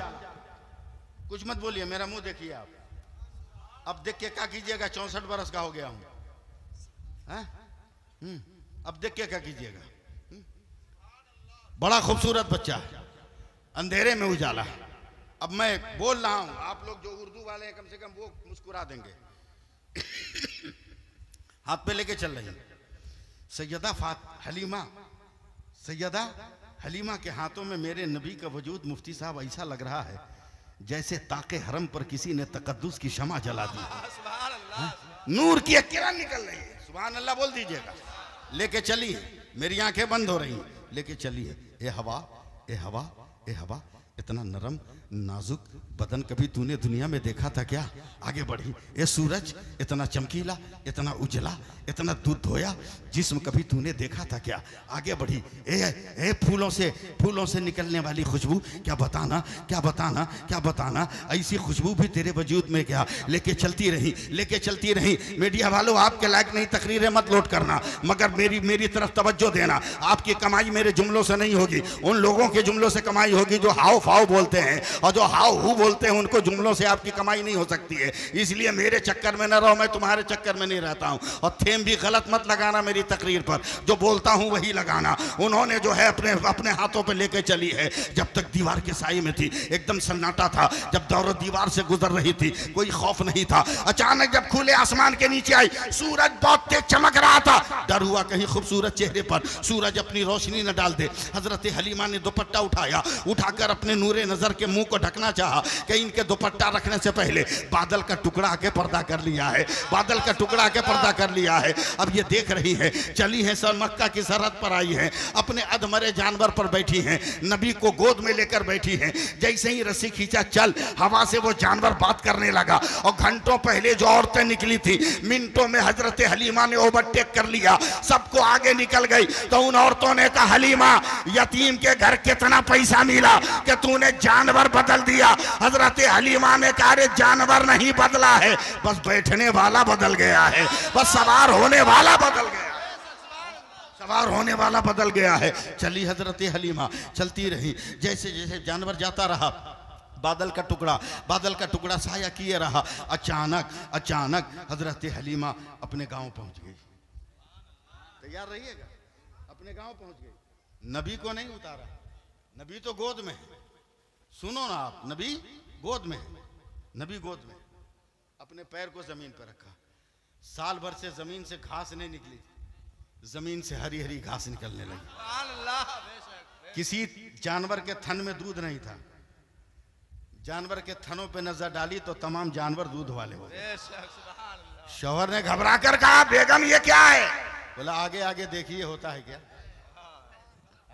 कुछ मत बोलिए, मेरा मुंह देखिए आप। अब देख के क्या कीजिएगा, 64 बरस का हो गया हूं। अब देख के क्या कीजिएगा। बड़ा खूबसूरत बच्चा, अंधेरे में उजाला। अब मैं बोल रहा हूं, आप लोग जो उर्दू वाले हैं कम से कम वो मुस्कुरा देंगे। हाथ पे लेके चल रही सैयदा हलीमा, सैयदा हलीमा के हाथों में मेरे नबी का वजूद मुफ्ती साहब ऐसा लग रहा है जैसे ताके हरम पर किसी ने तकद्दुस की शमा जला दी। नूर की एक किरण निकल रही है। सुभान अल्लाह बोल दीजिएगा। लेके चलिए, मेरी आंखें बंद हो रही हैं, लेके चलिए। ए हवा, ए हवा, ए हवा, इतना नरम नाजुक बदन कभी तूने दुनिया में देखा था क्या? आगे बढ़ी। ए सूरज, इतना चमकीला, इतना उजला, इतना दूध धोया जिस्म कभी तूने देखा था क्या? आगे बढ़ी। ए फूलों से निकलने वाली खुशबू, क्या बताना, क्या बताना, क्या बताना, ऐसी खुशबू भी तेरे वजूद में क्या? लेके चलती रही, लेके चलती रही। मीडिया वालों, आपके लायक नहीं तकरीरें मत लोड करना, मगर मेरी तरफ तवज्जो देना। आपकी कमाई मेरे जुमलों से नहीं होगी, उन लोगों के जुमलों से कमाई होगी जो हाव फाव बोलते हैं, और जो हाव हू बोलते हैं उनको जुमलों से आपकी कमाई नहीं हो सकती है। इसलिए मेरे चक्कर में न रहो, मैं तुम्हारे चक्कर में नहीं रहता हूं। और थेम भी गलत मत लगाना मेरी तकरीर पर, जो बोलता हूं वही लगाना। उन्होंने जो है अपने हाथों पे लेके चली है। जब तक दीवार के साए में थी, एकदम सन्नाटा था। जब दौर दीवार से गुजर रही थी, कोई खौफ नहीं था। अचानक जब खुले आसमान के नीचे आई, सूरज बहुत तेज चमक रहा था। डर हुआ कहीं खूबसूरत चेहरे पर सूरज अपनी रोशनी न डाल दे। हजरत हलीमा ने दुपट्टा उठाया, उठाकर अपने नूरे नजर के मुंह को ढकना चाहा कि इनके दुपट्टा रखने से पहले बादल का टुकड़ा आके पर्दा कर लिया है, बादल का टुकड़ा आके पर्दा कर लिया है। अब ये देख रही है, चली है सर मक्का की सरहद पर आई है, अपने अधमरे जानवर पर बैठी हैं, नबी को गोद में लेकर बैठी हैं। जैसे ही रस्सी खींचा, चल, हवा से वो जानवर बात करने लगा। और घंटों पहले जो औरतें निकली थी, मिनटों में हजरत हलीमा ने ओवरटेक कर लिया, सबको आगे निकल गई। तो उन औरतों ने कहा, हलीमा, यतीम के घर कितना पैसा मिला कि तूने जानवर बदल दिया? हजरत हलीमा ने कहा, अरे जानवर नहीं बदला है, बस बैठने वाला बदल गया है, बस सवार होने वाला बदल गया, सवार होने वाला बदल गया है। चली हजरत हलीमा, चलती रही। जैसे जैसे जानवर जाता रहा, बादल का टुकड़ा साया किए रहा। अचानक हजरत हलीमा अपने गांव पहुंच गई। तैयार रहिएगा, अपने गांव पहुंच गई। नबी को नहीं उतारा, नबी तो गोद में है। सुनो ना आप, नबी गोद में, नबी गोद में, अपने पैर को जमीन पर रखा। साल भर से जमीन से घास नहीं निकली, जमीन से हरी हरी घास निकलने लगी। किसी जानवर के थन में दूध नहीं था, जानवर के थनों पे नजर डाली तो तमाम जानवर दूध वाले हो गए। शौहर ने घबरा कर कहा, बेगम ये क्या है? बोला, आगे आगे देखिए होता है क्या,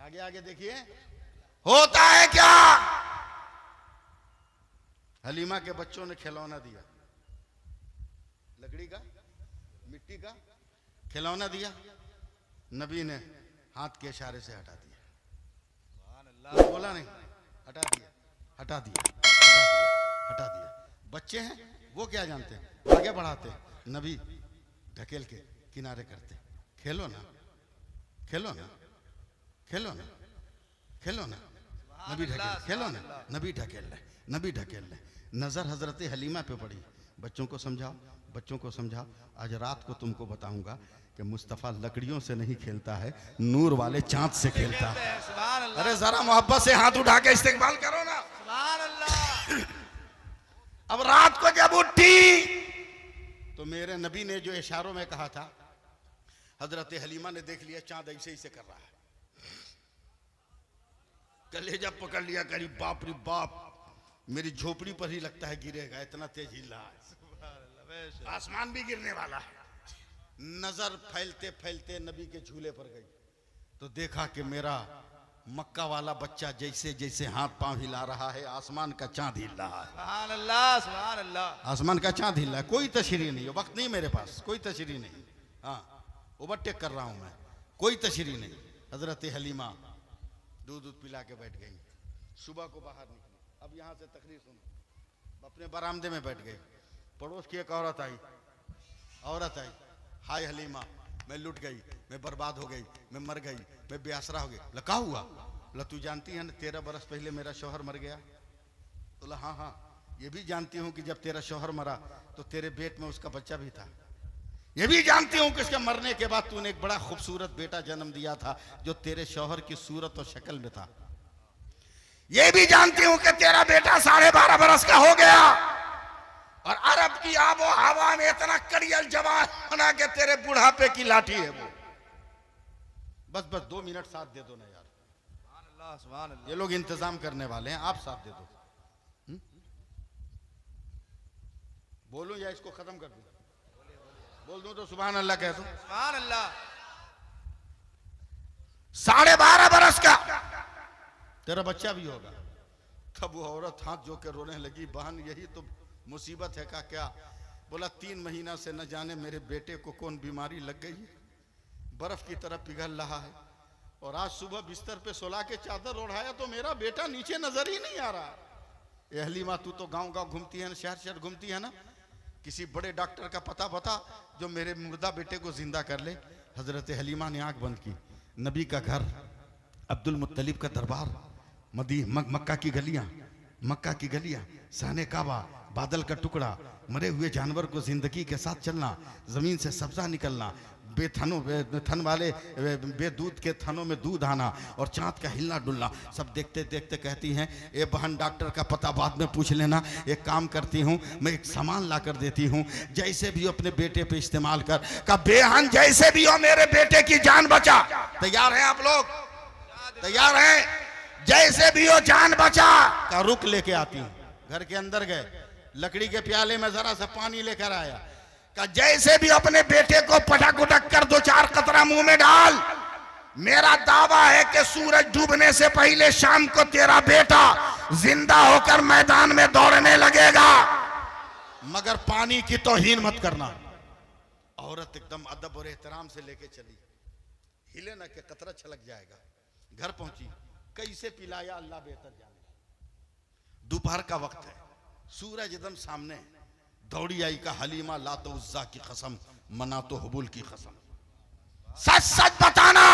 आगे आगे देखिए होता है क्या। हलीमा के बच्चों ने खिलौना दिया, लकड़ी का, मिट्टी का खिलौना दिया। नबी ने हाथ के इशारे से हटा दिया। बोला नहीं, हटा दिया, हटा दिया, हटा दिया, हटा दिया। बच्चे हैं, वो क्या जानते हैं, आगे बढ़ाते। नबी ढकेल के किनारे करते, खेलो ना, खेलो ना, खेलो ना, खेलो ना। नबी ढकेल, खेलो ना, नबी ढकेल ले, नबी ढकेल ले। नजर हजरत हलीमा पे पड़ी। बच्चों को समझाओ, बच्चों को समझाओ, आज रात को तुमको बताऊंगा कि मुस्तफ़ा लकड़ियों से नहीं खेलता है, नूर वाले चांद से खेलता है। अरे जरा मोहब्बत से हाथ उठा के इस्तेकबाल करो ना। अब रात को जब उठी तो मेरे नबी ने जो इशारों में कहा था, हजरत हलीमा ने देख लिया चांद ऐसे ही से कर रहा है। कलेजा पकड़ लिया, करीब बाप रे बाप, मेरी झोपड़ी पर ही लगता है गिरेगा, इतना तेज हिल रहा है, आसमान भी गिरने वाला है। नजर फैलते फैलते नबी के झूले पर गई तो देखा कि मेरा मक्का वाला बच्चा जैसे जैसे हाथ पांव हिला रहा है, आसमान का चांद हिल रहा है। सुभान अल्लाह, सुभान अल्लाह। आसमान का चांद हिल रहा है। कोई तशरीह नहीं है, वक्त नहीं मेरे पास, कोई तशरीह नहीं। हाँ, ओवरटेक कर रहा हूं मैं, कोई तशरीह नहीं। हजरत हलीमा दूध दूध पिला के बैठ गई। सुबह को बाहर निकली, अब यहाँ से तकरीर सुनो, अपने बरामदे में बैठ गई। पड़ोस की एक औरत आई, हाय हलीमा, मैं लुट गई, मैं बर्बाद हो गई, मैं मर गई, मैं बेआसरा हो गई। बोला क्या हुआ? बोला तू जानती है ना 13 बरस पहले मेरा शौहर मर गया। बोला हाँ हाँ, ये भी जानती हूँ कि जब तेरा शौहर मरा तो तेरे पेट में उसका बच्चा भी था। ये भी जानती हूँ कि उसके मरने के बाद तूने एक बड़ा खूबसूरत बेटा जन्म दिया था जो तेरे शौहर की सूरत और शक्ल में था। ये भी जानती हूँ कि तेरा बेटा 12.5 बरस का हो गया और अरब की आबो हवा में इतना कड़ियल जवान बना के तेरे बुढ़ापे की लाठी है वो। बस 2 मिनट साथ दे दो ना यार, सुभान अल्लाह। ये लोग इंतजाम करने वाले हैं, आप साथ दे दो। बोलूं या इसको खत्म कर दूं? बोल दूं तो सुभान अल्लाह कह दो। सुभान अल्लाह। 12.5 बरस का तेरा बच्चा भी होगा। तब वो औरत हाथ जो के रोने लगी, बहन यही तो मुसीबत है का क्या? बोला 3 महीना से न जाने मेरे बेटे को कौन बीमारी लग गई है, बर्फ की तरह पिघल रहा है और आज सुबह बिस्तर पे सुला के चादर ओढ़ाया तो मेरा बेटा नीचे नजर ही नहीं आ रहा। ए हलीमा, तू तो गांव गांव घूमती है ना, शहर शहर घूमती है ना, किसी बड़े डॉक्टर का पता बता जो मेरे मुर्दा बेटे को जिंदा कर ले। हजरत हलीमा ने आंख बंद की। नबी का घर, अब्दुल मुत्तलिब का दरबार, मक्का की गलियां, साने काबा, बादल का टुकड़ा, मरे हुए जानवर को जिंदगी के साथ चलना, जमीन से सब्जा निकलना, थन वाले बेदूध के थनों में दूध आना और चांद का हिलना डुलना, सब देखते देखते कहती हैं ए बहन डॉक्टर का पता बाद में पूछ लेना, एक काम करती हूँ मैं एक सामान ला कर देती हूँ, जैसे भी हो अपने बेटे पे इस्तेमाल कर। का बेहन जैसे भी हो मेरे बेटे की जान बचा। तैयार हैं आप लोग? तैयार हैं? जैसे भी हो जान बचा। का रुक लेके आती हूँ। घर के अंदर गए, लकड़ी के प्याले में जरा सा पानी लेकर आया। का जैसे भी अपने बेटे को पटक उटक कर 2-4 कतरा मुंह में डाल। मेरा दावा है कि सूरज डूबने से पहले शाम को तेरा बेटा जिंदा होकर मैदान में दौड़ने लगेगा, मगर पानी की तौहीन मत करना। औरत एकदम अदब और एहतराम से लेके चली, हिले ना कि कतरा छलक जाएगा। घर पहुंची, कैसे पिलाया अल्लाह बेहतर जाने। दोपहर का वक्त है, सूरज एकदम सामने, दौड़ी आई का हलीमा ला तो उज्जा की कसम, मना तो हुबुल की कसम, सच सच बताना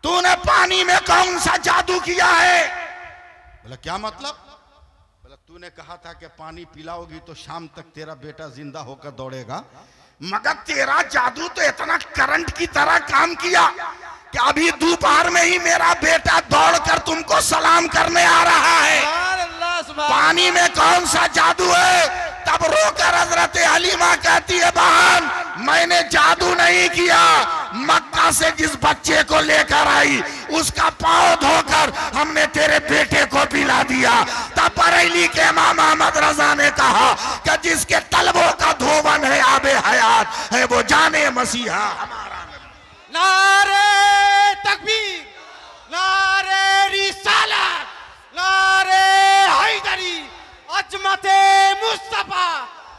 तूने पानी में कौन सा जादू किया है? बोला क्या मतलब? बोला तूने कहा था कि पानी पिलाओगी तो शाम तक तेरा बेटा जिंदा होकर दौड़ेगा, मगर तेरा जादू तो इतना करंट की तरह काम किया कि अभी दोपहर में ही मेरा बेटा दौड़कर तुमको सलाम करने आ रहा है। पानी में कौन सा जादू है? तब रोकर हजरत हलीमा कहती है बहन मैंने जादू नहीं किया, मक्का से जिस बच्चे को लेकर आई उसका पांव धोकर हमने तेरे बेटे को पिला दिया। तब बरेली के इमाम अहमद रजा ने कहा कि जिसके तलबों का धोवन है आबे हयात है वो जाने मसीहा हमारा। नारे तकबीर, नारे रिसालत, नारे हैदरी, अजमते मुस्तफा,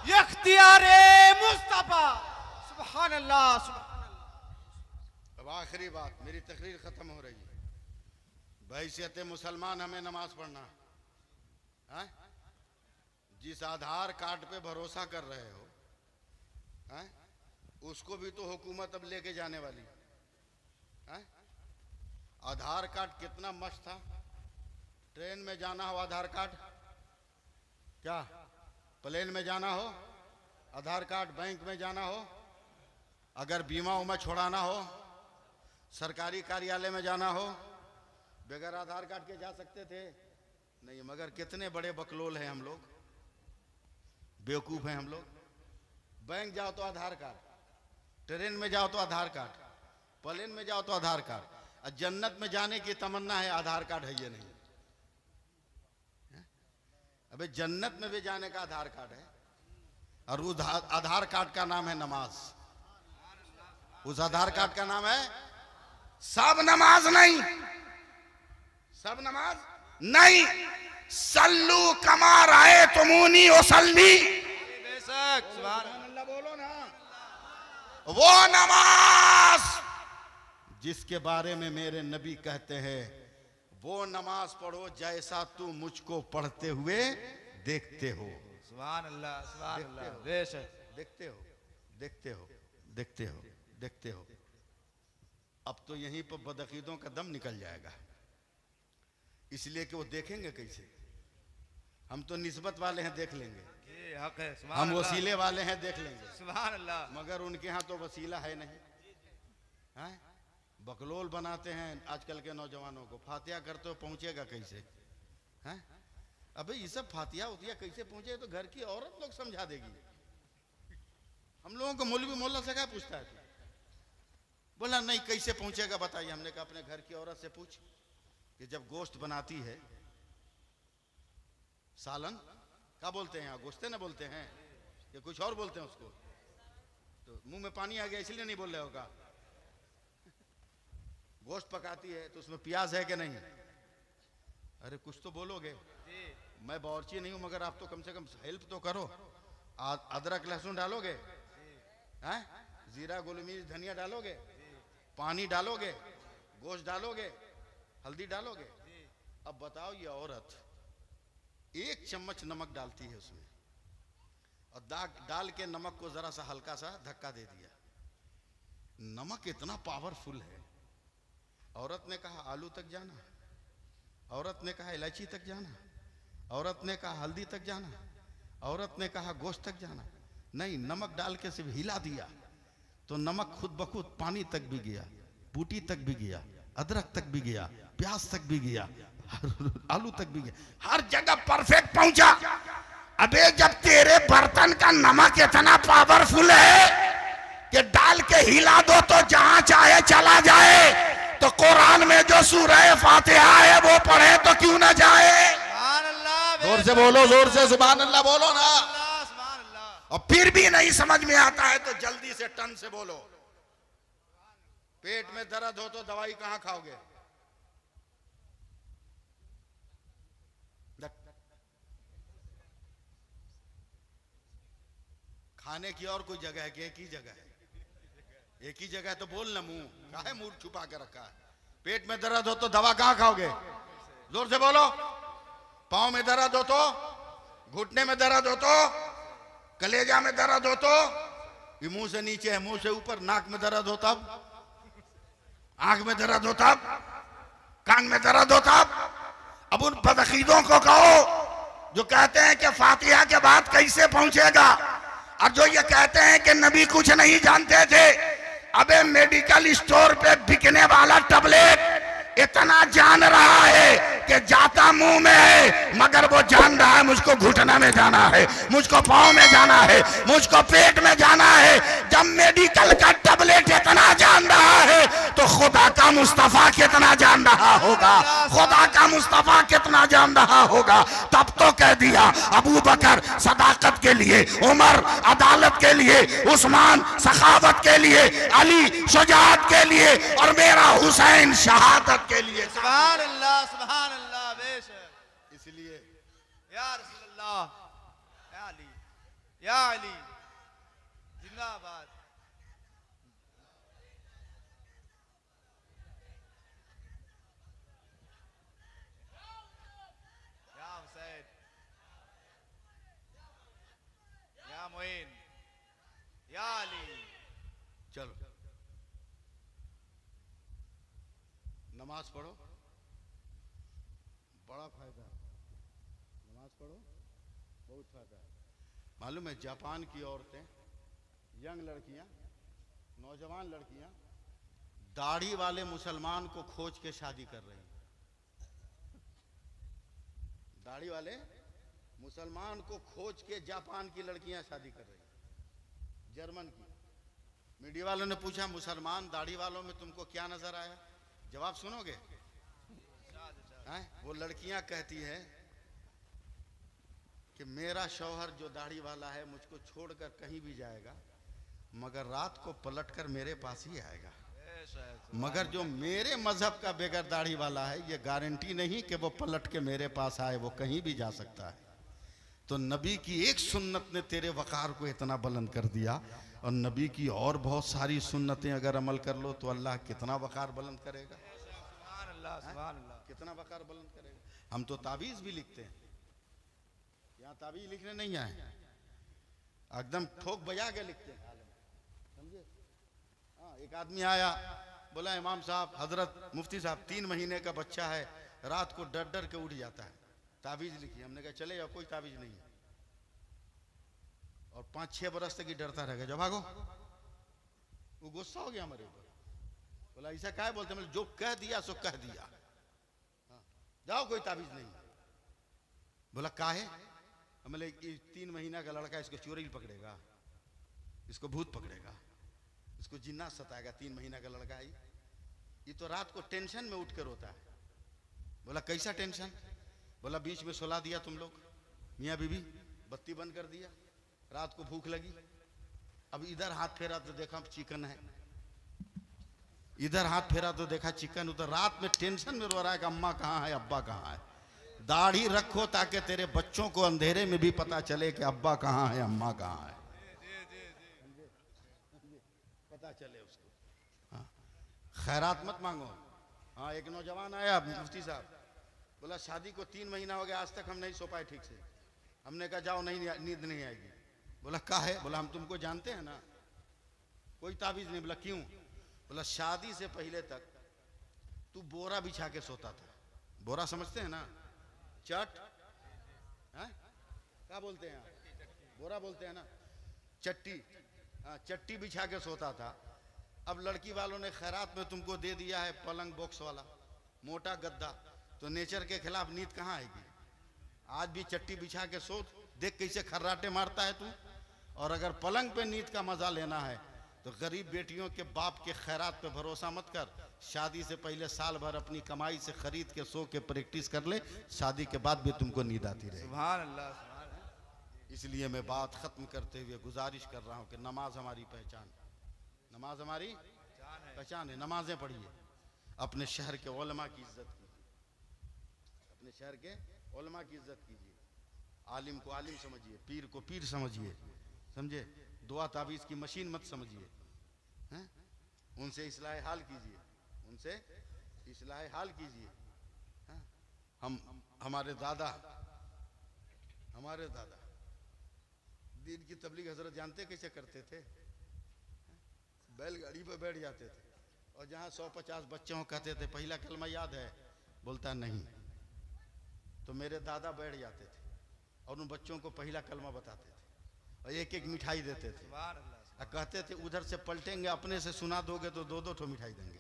इख्तियारे मुस्तफा। सुभान अल्लाह, सुभान अल्लाह। अब आखिरी बात, मेरी तकरीर खत्म हो रही है। बहैसियत मुसलमान हमें नमाज पढ़ना है। जिस आधार कार्ड पे भरोसा कर रहे हो है? उसको भी तो हुकूमत अब लेके जाने वाली है। आधार कार्ड कितना मस्त था, ट्रेन में जाना हो आधार कार्ड, क्या प्लेन में जाना हो आधार कार्ड, बैंक में जाना हो, अगर बीमा उमा छोड़ाना हो, सरकारी कार्यालय में जाना हो, बगैर आधार कार्ड के जा सकते थे नहीं। मगर कितने बड़े बकलोल हैं हम लोग, बेवकूफ हैं हम लोग। बैंक जाओ तो आधार कार्ड, ट्रेन में जाओ तो आधार कार्ड, प्लेन में जाओ तो आधार कार्ड। जन्नत में जाने की तमन्ना है, आधार कार्ड है ये नहीं। अबे जन्नत में भी जाने का आधार कार्ड है और उस आधार कार्ड का नाम है नमाज। उस आधार कार्ड का नाम है सब नमाज नहीं, सब नमाज नहीं। सल्लू कमा राए तुमूनी ओसल्ली, बेशक सुभान अल्लाह बोलो ना। वो नमाज जिसके बारे में मेरे नबी कहते हैं वो नमाज पढ़ो जैसा तू मुझको पढ़ते हुए देखते हो। सुभान अल्लाह, सुभान अल्लाह, बेशक। देखते हो, देखते हो, देखते हो, देखते हो। अब तो यहीं पर बदअकीदों का दम निकल जाएगा, इसलिए कि वो देखेंगे कैसे। हम तो निस्बत वाले हैं, देख लेंगे। ये हक है, सुभान हम अल्लाह, वसीले वाले हैं, देख लेंगे। सुभान अल्लाह। मगर उनके यहाँ तो वसीला है नहीं, हैं? बकलोल बनाते हैं आजकल के नौजवानों को। फातिहा करते हो पहुंचेगा कैसे, हैं? अबे ये सब फातिहा उतिया कैसे पहुंचे, तो घर की औरत लोग समझा देगी। हम लोगों को मौलवी मोहल्ला से क्या पूछता है? बोला नहीं, कैसे पहुंचेगा बताइए। हमने कहा अपने घर की औरत से पूछ कि जब गोश्त बनाती है, सालन क्या बोलते हैं यहाँ, गोश्ते ना बोलते हैं कि कुछ और बोलते हैं उसको? तो मुंह में पानी आ गया इसलिए नहीं बोल रहे होगा। गोश्त पकाती है तो उसमें प्याज है कि नहीं? अरे कुछ तो बोलोगे। मैं बावर्ची नहीं हूं, मगर आप तो कम से कम हेल्प तो करो। अदरक लहसुन डालोगे, हैं? जीरा गोलमिर्च धनिया डालोगे, पानी डालोगे, गोश्त डालोगे, हल्दी डालोगे। अब बताओ ये औरत 1 चम्मच नमक डालती है उसमें, और डाल के नमक को जरा सा हल्का सा धक्का दे दिया। नमक इतना पावरफुल है। औरत ने कहा आलू तक जाना, औरत ने कहा इलायची तक जाना, औरत ने कहा हल्दी तक जाना, औरत ने कहा गोश्त तक जाना। नहीं, नमक डाल के सिर्फ हिला दिया तो नमक खुद ब खुद पानी तक भी गया, बूटी तक भी गया, अदरक तक भी गया, प्याज तक भी गया, आलू तक भी गया, हर जगह परफेक्ट पहुंचा। अबे जब तेरे बर्तन का नमक इतना पावरफुल है कि डाल के हिला दो तो जहां चाहे चला जाए, तो कुरान में जो सूरह फातिहा है वो पढ़े तो क्यों ना जाए? सुभान अल्लाह, जोर से बोलो, जोर से सुभान अल्लाह बोलो ना। सुभान अल्लाह। और फिर भी नहीं समझ में आता है तो जल्दी से टन से बोलो। पेट में दर्द हो तो दवाई कहां खाओगे? खाने की और कोई जगह है कि एक ही जगह है? एक ही जगह है तो बोल ना, मुंह काहे मुंह छुपा के रखा है? पेट में दर्द हो तो दवा कहां खाओगे? जोर से बोलो। पांव में दर्द हो तो, घुटने में दर्द हो तो, कलेजा में दर्द हो तो, ये मुंह से नीचे है, मुंह से ऊपर, नाक में दर्द हो तब, आंख में दर्द हो तब, कान में दर्द हो तब। अब उन बदअकीदों को कहो जो कहते हैं कि फातिहा के बाद कैसे पहुंचेगा, और जो ये कहते हैं कि नबी कुछ नहीं जानते थे। अबे मेडिकल स्टोर पे बिकने वाला टैबलेट इतना जान रहा है कि जाता मुंह में है, मगर वो जान रहा है मुझको घुटना में जाना है, मुझको पांव में जाना है, मुझको पेट में जाना है। जब मेडिकल का टैबलेट इतना जान रहा है तो खुदा का मुस्तफा कितना जान रहा होगा, खुदा का मुस्तफा कितना जान रहा होगा। तब तो कह दिया अबू बकर सदाकत के लिए, उमर अदालत के लिए, उस्मान सखावत के लिए, अली शुजाअत के लिए, और मेरा हुसैन शहादत के लिए। सुभान अल्लाह, सुभान अल्लाह, बेशक। इसलिए या रसूल अल्लाह, या अली, या अली जिंदाबाद। या हुसैन, या मोइन, या अली। चलो नमाज पढ़ो, बड़ा फायदा। नमाज पढ़ो, बहुत फायदा है। मालूम है जापान की औरतें, यंग लड़कियां, नौजवान लड़कियां दाढ़ी वाले मुसलमान को खोज के शादी कर रही हैं। दाढ़ी वाले मुसलमान को खोज के जापान की लड़कियां शादी कर रही हैं, जर्मन की। मीडिया वालों ने पूछा मुसलमान दाढ़ी वालों में तुमको क्या नजर आया? जवाब सुनोगे? हैं? वो लड़कियां कहती है कि मेरा शौहर जो दाढ़ी वाला है मुझको छोड़कर कहीं भी जाएगा, मगर रात को पलटकर मेरे पास ही आएगा। मगर जो मेरे मजहब का बेगर दाढ़ी वाला है, ये गारंटी नहीं कि वो पलट के मेरे पास आए, वो कहीं भी जा सकता है। तो नबी की एक सुन्नत ने तेरे वकार को इतना बुलंद कर दिया, और नबी की और बहुत सारी सुन्नतें अगर अमल कर लो तो अल्लाह कितना वकार बुलंद करेगा। अल्लाह सुभान अल्लाह। कितना वकार बुलंद करेगा। हम तो ताबीज भी लिखते हैं, यहाँ ताबीज लिखने नहीं आए, एकदम ठोक बजा के लिखते हैं, समझे। हाँ, एक आदमी आया, बोला इमाम साहब, हजरत मुफ्ती साहब, 3 महीने का बच्चा है, रात को डर डर के उठ जाता है, ताबीज लिखी। हमने कहा चले या कोई ताबीज नहीं है, और 5-6 बरस तक ही डरता रहेगा, जब भागो। वो गुस्सा हो गया हमारे ऊपर, बोला ऐसा क्या बोलते हैं, जो कह दिया सो कह दिया, हाँ, जाओ कोई ताबीज नहीं। बोला काहे, हमने 3 महीना का लड़का, इसको चोरी पकड़ेगा, इसको भूत पकड़ेगा, इसको जिन्ना सताएगा, 3 महीना का लड़का है ये तो रात को टेंशन में उठ कर रोता है। बोला कैसा टेंशन, बोला बीच में सुला दिया तुम लोग, मियाँ बीबी, बत्ती बंद कर दिया, रात को भूख लगी, अब इधर हाथ फेरा तो देखा चिकन है, इधर हाथ फेरा तो देखा चिकन, उधर रात में टेंशन में रो रहा है कि अम्मा कहाँ है, अब्बा कहाँ है। दाढ़ी रखो ताकि तेरे बच्चों को अंधेरे में भी पता चले कि अब्बा कहाँ है, अम्मा कहाँ है, पता चले उसको। हाँ, खैरात मत मांगो। हाँ, एक नौजवान आया मुफ्ती साहब, बोला शादी को 3 महीना हो गया, आज तक हम नहीं सो पाए ठीक से। हमने कहा जाओ, नहीं नींद नहीं आएगी। बोला क्या है, बोला हम तुमको जानते हैं ना, कोई ताबीज नहीं। बोला क्यों, बोला शादी से पहले तक तू बोरा बिछा के सोता था, बोरा समझते हैं ना, चट है, क्या बोलते हैं, बोरा बोलते हैं ना, चट्टी, हाँ, चट्टी बिछा के सोता था। अब लड़की वालों ने खैरात में तुमको दे दिया है पलंग बॉक्स वाला मोटा गद्दा, तो नेचर के खिलाफ नींद कहाँ आएगी। आज भी चट्टी बिछा के सो, देख कैसे खर्राटे मारता है तू। और अगर पलंग पे नींद का मजा लेना है तो गरीब बेटियों के बाप के खैरात पे भरोसा मत कर, शादी से पहले साल भर अपनी कमाई से खरीद के सो के प्रैक्टिस कर ले, शादी के बाद भी तुमको नींद आती रहे। सुभान अल्लाह सुभान अल्लाह। इसलिए मैं बात खत्म करते हुए गुजारिश कर रहा हूँ कि नमाज हमारी पहचान, नमाज हमारी पहचान है, नमाजें पढ़िए, अपने शहर के उलमा की इज्जत कीजिए, अपने शहर के उलमा की इज्जत कीजिए, आलिम को आलिम समझिए, पीर को पीर समझिए, समझे। दुआ ताबीज की मशीन मत समझिए, उनसे इस्लाह हाल कीजिए, उनसे इस्लाह हाल कीजिए। हमारे दादा दीन की तबलीग हजरत जानते कैसे करते थे, बैलगाड़ी पर बैठ जाते थे, और जहाँ 150 बच्चे हों कहते थे पहला कलमा याद है, बोलता नहीं, तो मेरे दादा बैठ जाते थे और उन बच्चों को पहला कलमा बताते थे और एक एक मिठाई देते थे, और कहते थे उधर से पलटेंगे, अपने से सुना दोगे तो 2-2 ठो मिठाई देंगे।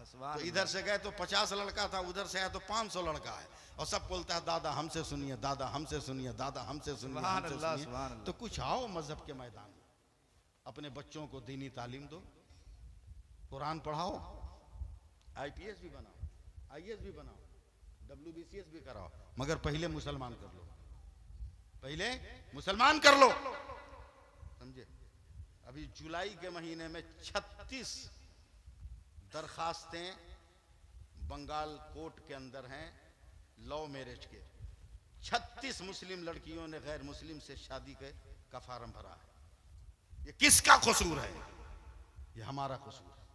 तो इधर से गए तो 50 लड़का था, उधर से आया तो 500 लड़का है, और सब बोलता है दादा हमसे सुनिए, दादा हमसे सुनिए, दादा हमसे सुनिए, हमसे सुनिए। तो कुछ आओ मजहब के मैदान में, अपने बच्चों को दीनी तालीम दो, कुरान पढ़ाओ, IPS भी बनाओ, IAS भी बनाओ, WBCS भी कराओ, मगर पहले मुसलमान कर लो, पहले मुसलमान कर लो, समझे। अभी जुलाई के महीने में 36 दरखास्तें बंगाल कोर्ट के अंदर हैं लव मैरिज के। 36 मुस्लिम लड़कियों ने गैर मुस्लिम से शादी का फार्म भरा है। ये किसका कसूर है, ये हमारा कसूर है,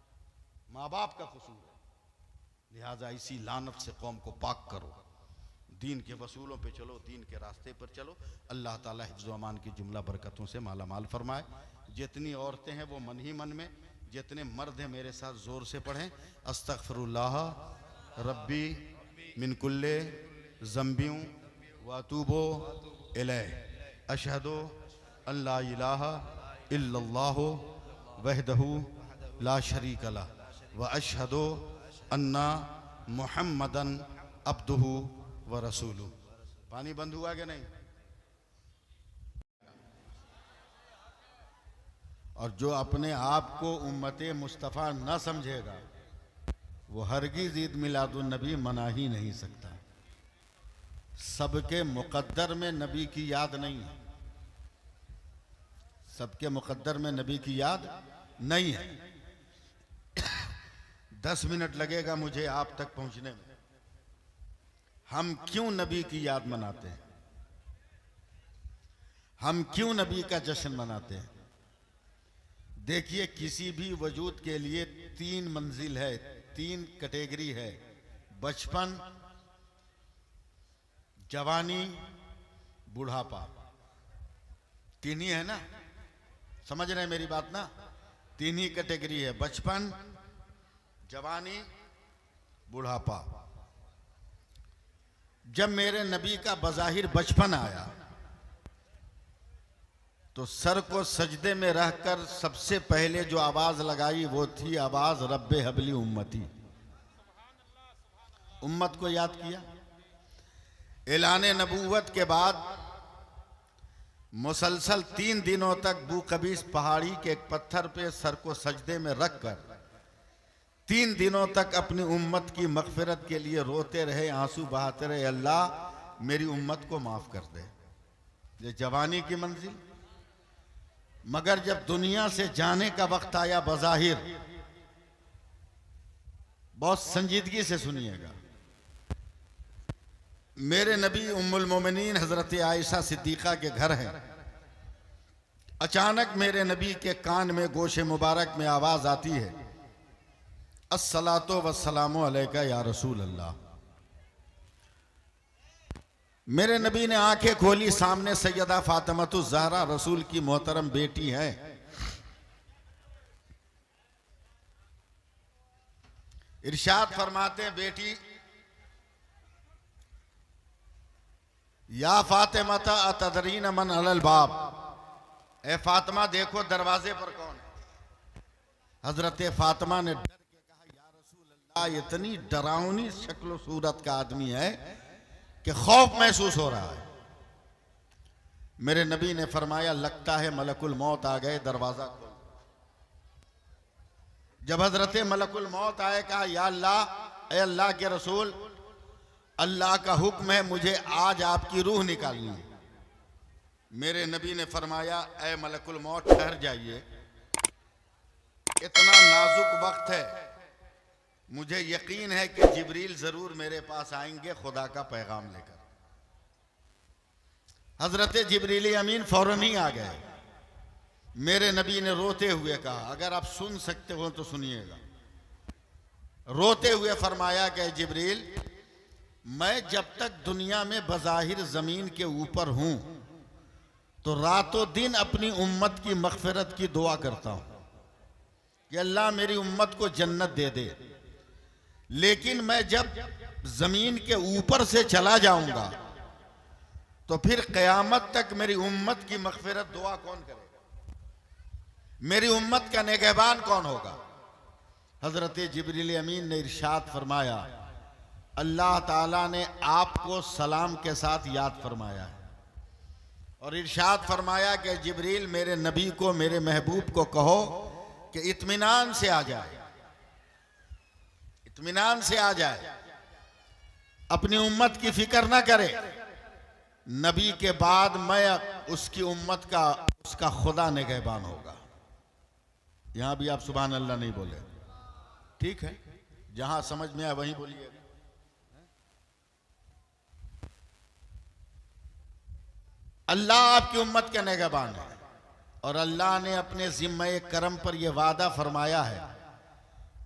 माँ बाप का कसूर है। लिहाजा इसी लानत से कौम को पाक करो, दीन के वसूलों पे चलो, दीन के रास्ते पर चलो। अल्लाह ताला हिफ्ज़ व अमान की जुमला बरकतों से माला माल फरमाए। जितनी औरतें हैं वो मन ही मन में, जितने मर्द हैं मेरे साथ जोर से पढ़ें, अस्तगफिरुल्लाह रब्बी मिन कुल्ले ज़ंबियों व अतूबो इलैह, अशहदु अल्ला इलाहा इल्लल्लाहु वहदहु ला शरीक लह व अशहदु अन्ना मुहम्मदन अब्दुहु व रसूलु। पानी बंद हुआ कि नहीं? और जो अपने आप को उम्मते मुस्तफ़ा न समझेगा वो हरगिज़ ईद मिलादुन नबी मना ही नहीं सकता। सबके मुक़द्दर में नबी की याद नहीं है, सबके मुक़द्दर में नबी की याद नहीं है। 10 मिनट लगेगा मुझे आप तक पहुंचने में। हम क्यों नबी की याद मनाते हैं, हम क्यों नबी का जश्न मनाते हैं? देखिए, किसी भी वजूद के लिए 3 मंजिल है, 3 कैटेगरी है, बचपन, जवानी, बुढ़ापा, तीन ही है ना? समझ रहे हैं मेरी बात ना? तीन ही कैटेगरी है, बचपन, जवानी, बुढ़ापा। जब मेरे नबी का बज़ाहिर बचपन आया तो सर को सजदे में रहकर सबसे पहले जो आवाज लगाई वो थी आवाज रब्बे हबली उम्मती। उम्मत को याद किया। ऐलाने नबूवत के बाद मुसलसल 3 दिनों तक बूकबीस पहाड़ी के एक पत्थर पे सर को सजदे में रखकर 3 दिनों तक अपनी उम्मत की मगफिरत के लिए रोते रहे, आंसू बहाते रहे, अल्लाह मेरी उम्मत को माफ कर दे। ये जवानी की मंजिल। मगर जब दुनिया से जाने का वक्त आया बज़ाहिर, बहुत संजीदगी से सुनिएगा, मेरे नबी उम्मुल मोमिनीन हजरत आयशा सिद्दीक़ा के घर हैं। अचानक मेरे नबी के कान में गोशे मुबारक में आवाज आती है, अस्सलातो वस्सलामु अलैका या रसूल अल्लाह। मेरे नबी ने आंखें खोली, सामने सैयदा फातिमातुज़ ज़हरा रसूल की मोहतरम बेटी है। इरशाद फरमाते हैं, बेटी या फातिमा अतदरीन मन अलल बाब, ए फातिमा देखो दरवाजे पर कौन है। हजरत फातिमा ने डर के कहा, या रसूल अल्लाह, इतनी डरावनी शक्ल सूरत का आदमी है कि खौफ महसूस हो रहा है। मेरे नबी ने फरमाया, लगता है मलकुल मौत आ गए, दरवाजा खोल। जब हजरत मलकुल मौत आए, कहा, या अल्लाह, ए अल्लाह के रसूल, अल्लाह का हुक्म है मुझे आज आपकी रूह निकालनी है। मेरे नबी ने फरमाया, ए मलकुल मौत ठहर जाइए, इतना नाजुक वक्त है, मुझे यकीन है कि जिब्रील जरूर मेरे पास आएंगे खुदा का पैगाम लेकर। हजरत जिब्रील अमीन फौरन ही आ गए। मेरे नबी ने रोते हुए कहा, अगर आप सुन सकते हो तो सुनिएगा। रोते हुए फरमाया कि जिब्रील, मैं जब तक दुनिया में बज़ाहिर जमीन के ऊपर हूं तो रातों दिन अपनी उम्मत की मग़फ़िरत की दुआ करता हूं कि अल्लाह मेरी उम्मत को जन्नत दे दे। लेकिन मैं जब जमीन के ऊपर से चला जाऊंगा तो फिर क़यामत तक मेरी उम्मत की मग़फ़िरत दुआ कौन करेगा? मेरी उम्मत का निगहबान कौन होगा? हजरत जिब्रील अमीन ने इरशाद फरमाया, अल्लाह ताला ने आपको सलाम के साथ याद फरमाया है और इरशाद फरमाया कि जिब्रील मेरे नबी को, मेरे महबूब को कहो कि इत्मीनान से आ जाए, इत्मीनान से आ जाए, अपनी उम्मत की फिक्र ना करे। नबी के बाद मैं उसकी उम्मत का, उसका खुदा निगहबान होगा। यहां भी आप सुभान अल्लाह नहीं बोले, ठीक है? जहां समझ में आए वहीं बोलिए। अल्लाह आपकी उम्मत के निगहबान है और अल्लाह ने अपने ज़िम्मे करम पर यह वादा फरमाया है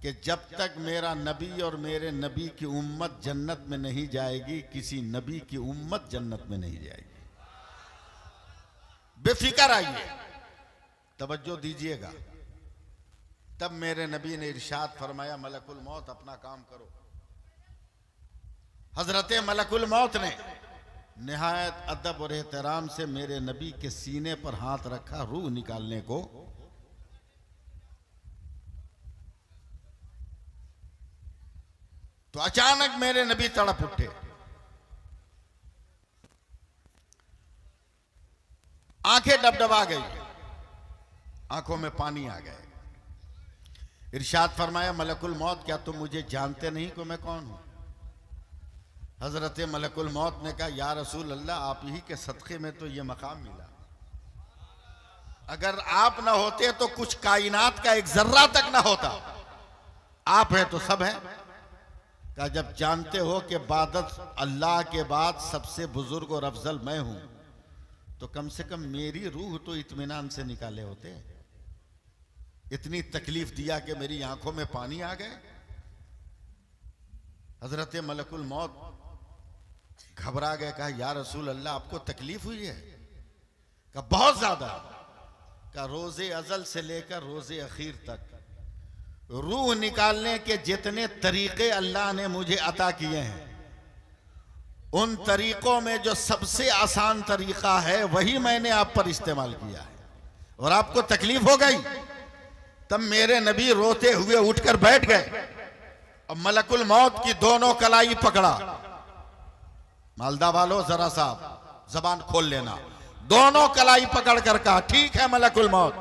कि जब तक मेरा नबी और मेरे नबी की उम्मत जन्नत में नहीं जाएगी, किसी नबी की उम्मत जन्नत में नहीं जाएगी। बेफिक्र आइए, तवज्जो दीजिएगा। तब मेरे नबी ने इरशाद फरमाया, मलकुल मौत अपना काम करो। हजरत मलकुल मौत ने निहायत अदब और एहतराम से मेरे नबी के सीने पर हाथ रखा रूह निकालने को। तो अचानक मेरे नबी तड़प उठे, आंखें डबडबा गई, आंखों में पानी आ गए। इरशाद फरमाया, मलकुल मौत, क्या तुम मुझे जानते नहीं कि मैं कौन हूं? हजरत मलकुल मौत ने कहा, या रसूल अल्लाह, आप ही के सदक़े में तो ये मकाम मिला। अगर आप ना होते तो कुछ कायनात का एक जर्रा तक ना होता। आप है तो सब है। कहा, जब जानते हो कि इबादत अल्लाह के बाद सबसे बुजुर्ग और अफजल मैं हूं, तो कम से कम मेरी रूह तो इत्मीनान से निकाले होते। इतनी तकलीफ दिया कि मेरी आंखों में पानी आ गए। हजरत मलकुल मौत घबरा गए, कहा या रसूल अल्लाह आपको तकलीफ हुई है? कहा बहुत ज्यादा। कहा रोजे अजल से लेकर रोजे अखीर तक रूह निकालने के जितने तरीके अल्लाह ने मुझे अता किए हैं, उन तरीकों में जो सबसे आसान तरीका है वही मैंने आप पर इस्तेमाल किया है, और आपको तकलीफ हो गई। तब मेरे नबी रोते हुए उठकर बैठ गए और मलकुल मौत की दोनों कलाई पकड़ा। मालदा वालों जरा सा जबान खोल लेना। दोनों कलाई पकड़ कर कहा ठीक है मलकुल मौत,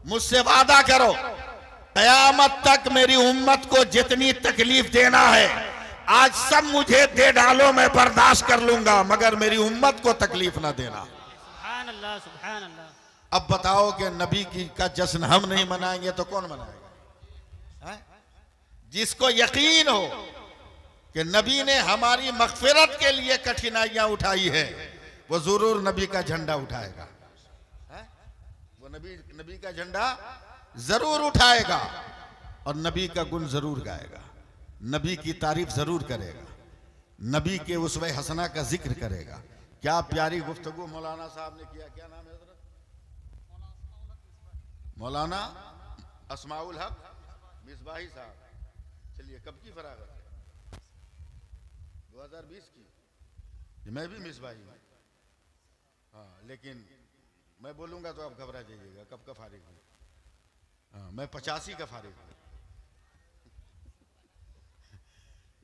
मुझसे वादा करो कयामत तक मेरी उम्मत को जितनी तकलीफ देना है आज सब मुझे दे डालो, मैं बर्दाश्त कर लूंगा, मगर मेरी उम्मत को तकलीफ ना देना। सुभान अल्लाह, सुभान अल्लाह। अब बताओ कि नबी की का जश्न हम नहीं मनाएंगे तो कौन मनाएगा? है? जिसको यकीन हो कि नबी ने हमारी मगफिरत के लिए कठिनाइयां उठाई है, वो जरूर नबी का झंडा उठाएगा। है? वो नबी का झंडा जरूर उठाएगा और नबी का गुण जरूर गाएगा, नबी की तारीफ जरूर करेगा, नबी के उसवे हसना का जिक्र करेगा। क्या प्यारी गुफ्तगू मौलाना साहब ने किया। क्या नाम है हजरत? मौलाना अस्माउल हक मिसबाही साहब। चलिए कब की फरागत है? 2020 की। मैं भी मिसबाही हूं। हाँ, लेकिन मैं बोलूंगा तो आप घबरा जाइएगा। कब का फारिग हूं? हाँ, मैं 85 का फारिग हूं।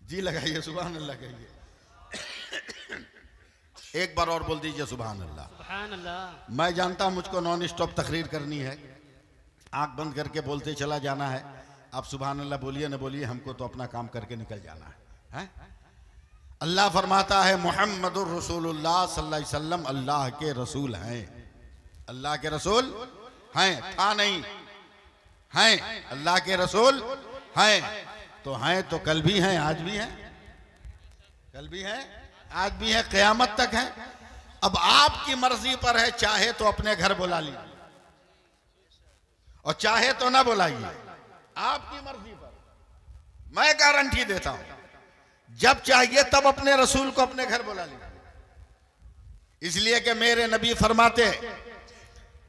जी लगाइए, सुभान अल्लाह कहिए। एक बार और बोल दीजिए सुभान अल्लाह। सुभान अल्लाह। मैं जानता हूं मुझको नॉन स्टॉप तकरीर करनी है, आंख बंद करके बोलते चला जाना है। आप सुभान अल्लाह बोलिए न बोलिए, हमको तो अपना काम करके निकल जाना है, हैं? अल्लाह फरमाता है मुहम्मदुर रसूलुल्लाह सल्लल्लाहु अलैहि वसल्लम अल्लाह के रसूल हैं। अल्लाह के रसूल हैं, था नहीं, हैं अल्लाह के रसूल हैं। तो हैं तो कल भी हैं, आज भी हैं, कल भी हैं, आज भी है, क़यामत तक है। अब आपकी मर्जी पर है, चाहे तो अपने घर बुला लीजिए और चाहे तो ना बुलाइए, आपकी मर्जी पर। मैं गारंटी देता हूं जब चाहिए तब अपने रसूल को अपने घर बुला लीजिए। इसलिए कि मेरे नबी फरमाते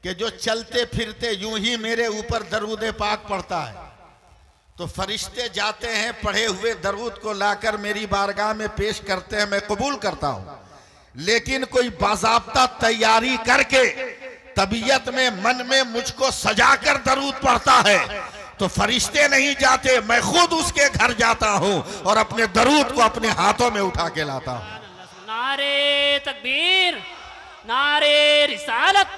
कि जो चलते फिरते यूं ही मेरे ऊपर दरूद पाक पढ़ता है तो फरिश्ते जाते हैं, पढ़े हुए दरूद को लाकर मेरी बारगाह में पेश करते हैं, मैं कबूल करता हूं। लेकिन कोई बाज़ाब्ता तैयारी करके तबीयत में मन में मुझको सजाकर दरूद पढ़ता है तो फरिश्ते नहीं जाते, मैं खुद उसके घर जाता हूं और अपने दरूद को अपने हाथों में उठा के लाता हूं। नारे तकबीर, नारे रिसालत,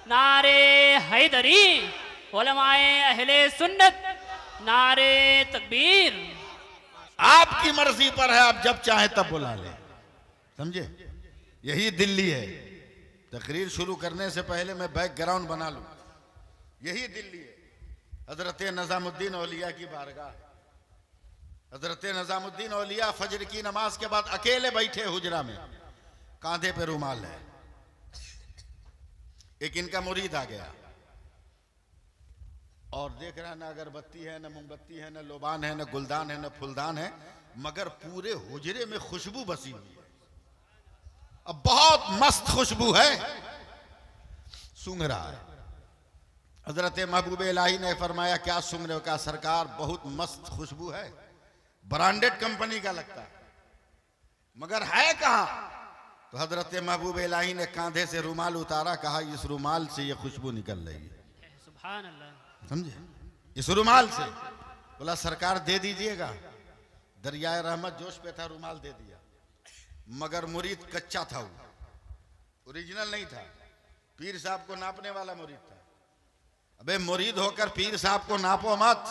नारे हैदरी, उलमाए अहले सुन्नत, नारे तकबीर। आपकी मर्जी पर है, आप जब चाहे तब बुला ले, समझे? यही दिल्ली है। तकरीर शुरू करने से पहले मैं बैकग्राउंड बना लूं, यही दिल्ली है। हजरत निजामुद्दीन औलिया की बारगाह। हजरत निजामुद्दीन औलिया फजर की नमाज के बाद अकेले बैठे हुजरा में, कांधे पे रुमाल है। एक इनका मुरीद आ गया और देख रहा है ना अगरबत्ती है, ना मोमबत्ती है, ना लोबान है, ना गुलदान है, ना फुलदान है, मगर पूरे हुजरे में खुशबू बसी हुई है। अब बहुत मस्त खुशबू है, सूंघ रहा है। हजरत महबूब इलाही ने फरमाया क्या सूंघ रहे हो? का सरकार बहुत मस्त खुशबू है, ब्रांडेड कंपनी का लगता है, मगर है कहां? तो हजरत महबूब इलाही ने कांधे से रुमाल उतारा, कहा इस रुमाल से ये खुशबू निकल रही है। सुभान अल्लाह। समझे? इस रुमाल से। बोला सरकार दे दीजिएगा। दरियाए रहमत जोश पे था, रुमाल दे दिया, मगर मुरीद कच्चा था, वो ओरिजिनल नहीं था, पीर साहब को नापने वाला मुरीद था। अबे मुरीद होकर पीर साहब को नापो मत,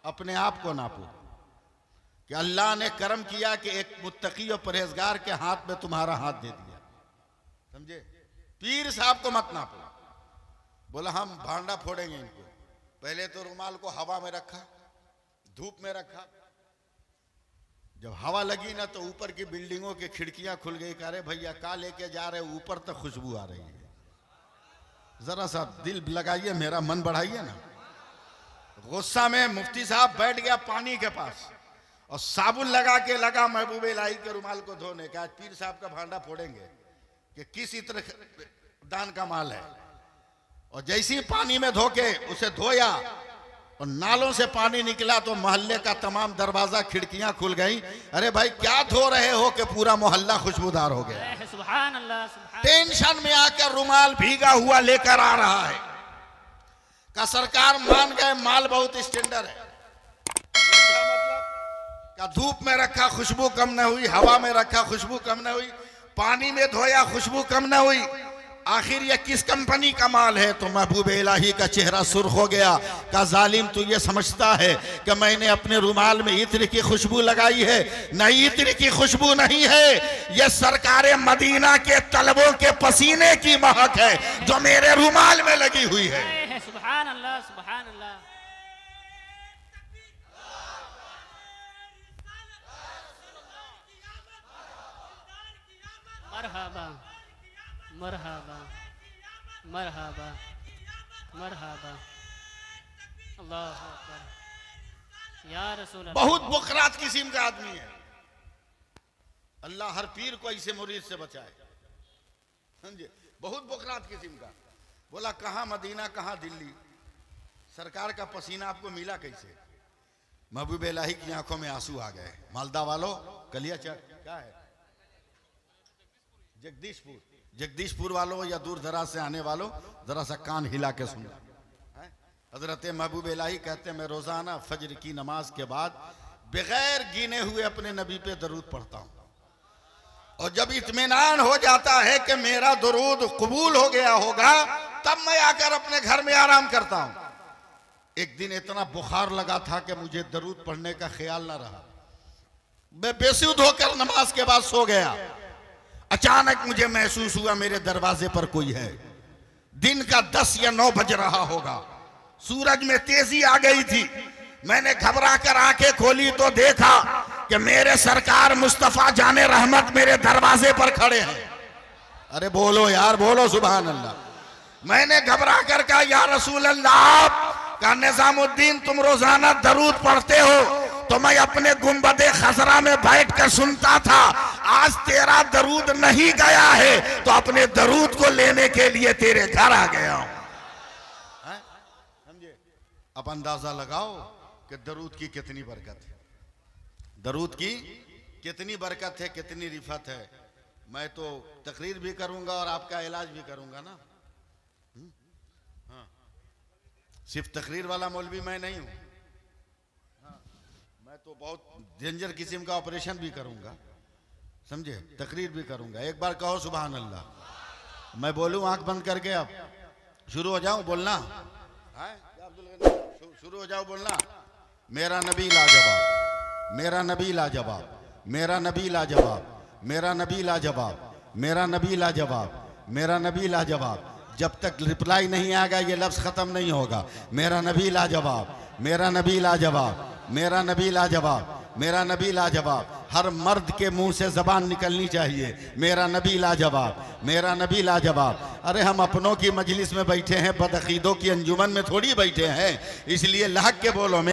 अपने आप को नापो कि अल्लाह ने करम किया कि एक मुत्तकी और परहेजगार के हाथ में तुम्हारा हाथ दे दिया, समझे? पीर साहब को मत नापो। बोला हम भांडा फोड़ेंगे इनको। पहले तो रुमाल को हवा में रखा, धूप में रखा, जब हवा लगी ना तो ऊपर की बिल्डिंगों की खिड़कियां खुल गई। कह रहे भैया का लेके जा रहे, ऊपर तक खुशबू आ रही है, जरा सा दिल लगाइए, मेरा मन बढ़ाइए ना। गुस्सा में मुफ्ती साहब बैठ गया पानी के पास और साबुन लगा के लगा महबूब इलाही के रुमाल को धोने का। आज पीर साहब का भांडा फोड़ेंगे कि किस इत्र दान का माल है। और जैसे ही पानी में धो के उसे धोया और नालों से पानी निकला तो मोहल्ले का तमाम दरवाजा खिड़कियां खुल गई। अरे भाई क्या धो रहे हो कि पूरा मोहल्ला खुशबूदार हो गया। सुभान अल्लाह, सुभान। टेंशन में आकर रुमाल भीगा हुआ लेकर आ रहा है। का सरकार मान गए माल बहुत स्टैंडर्ड है। क्या मतलब? का धूप में रखा खुशबू कम न हुई, हवा में रखा खुशबू कम न हुई, पानी में धोया खुशबू कम न हुई। आखिर ये किस कंपनी का माल है? तो महबूब इलाही का चेहरा सुर्ख हो गया। का जालिम तू ये समझता है कि मैंने अपने रुमाल में इत्र की खुशबू लगाई है? नहीं, इत्र की खुशबू नहीं है, ये सरकारे मदीना के तलबों के पसीने की महक है जो मेरे रुमाल में लगी हुई है। सुभान अल्लाह, सुभान अल्लाह। मरहबा मरहबा मरहबा मरहबा, अल्लाह अकबर या रसूल अल्लाह। बहुत बुकरात किस्म का आदमी है। अल्लाह हर पीर को ऐसे मुरीद से बचाए। समझे? बहुत बुकरात किस्म का। बोला कहां मदीना कहां दिल्ली, सरकार का पसीना आपको मिला कैसे? महबूब इलाही की आंखों में आंसू आ गए। मालदा वालों, कलिया क्या है, जगदीशपुर, जगदीशपुर वालों या दूर दराज से आने वालों जरा सा कान हिला के सुनो। हजरत महबूब इलाही कहते हैं मैं रोजाना फजर की नमाज के बाद बगैर गिने हुए अपने नबी पे दरूद पढ़ता हूं, और जब इत्मीनान हो जाता है कि मेरा दरूद कबूल हो गया होगा तब मैं आकर अपने घर में आराम करता हूं। एक दिन इतना बुखार लगा था कि मुझे दरूद पढ़ने का ख्याल ना रहा। मैं बेसुध होकर नमाज के बाद सो गया। अचानक मुझे महसूस हुआ मेरे दरवाजे पर कोई है। दिन का 10 या 9 बज रहा होगा। सूरज में तेजी आ गई थी। मैंने घबरा कर आंखें खोली तो देखा कि मेरे सरकार मुस्तफा जाने रहमत मेरे दरवाजे पर खड़े हैं। अरे बोलो यार, बोलो सुभान अल्लाह। मैंने घबरा कर कहा या रसूल अल्लाह, का निजामुद्दीन तुम रोजाना दरूद पढ़ते हो तो मैं अपने गुंबदे खसरा में बैठकर सुनता था। आज तेरा दरूद नहीं गया है तो अपने दरूद को लेने के लिए तेरे घर आ गया हूं। समझे? अब अंदाजा लगाओ कि दरूद की कितनी बरकत है, दरूद की कितनी बरकत है, कितनी रिफत है। मैं तो तकरीर भी करूंगा और आपका इलाज भी करूंगा ना। हाँ, सिर्फ तकरीर वाला मौलवी मैं नहीं हूं। मैं तो बहुत डेंजर किस्म का ऑपरेशन भी करूंगा, समझे, तकरीर भी करूंगा। एक बार कहो सुभान अल्लाह। मैं बोलूं आंख बंद करके, अब शुरू हो जाऊं बोलना? शुरू हो जाओ बोलना। मेरा नबी लाजवाब, मेरा नबी लाजवाब, मेरा नबी लाजवाब, मेरा नबी लाजवाब, मेरा नबी लाजवाब, मेरा नबी लाजवाब। जब तक रिप्लाई नहीं आएगा ये लफ्ज खत्म नहीं होगा। मेरा नबी लाजवाब, मेरा नबी लाजवाब, मेरा नबी लाजवाब, मेरा नबी लाजवाब। हर मर्द के मुंह से जबान निकलनी चाहिए, मेरा नबी लाजवाब, मेरा नबी लाजवाब। अरे हम अपनों की मजलिस में बैठे हैं, बदअकीदों की अंजुमन में थोड़ी बैठे हैं, इसलिए लहक के बोलो।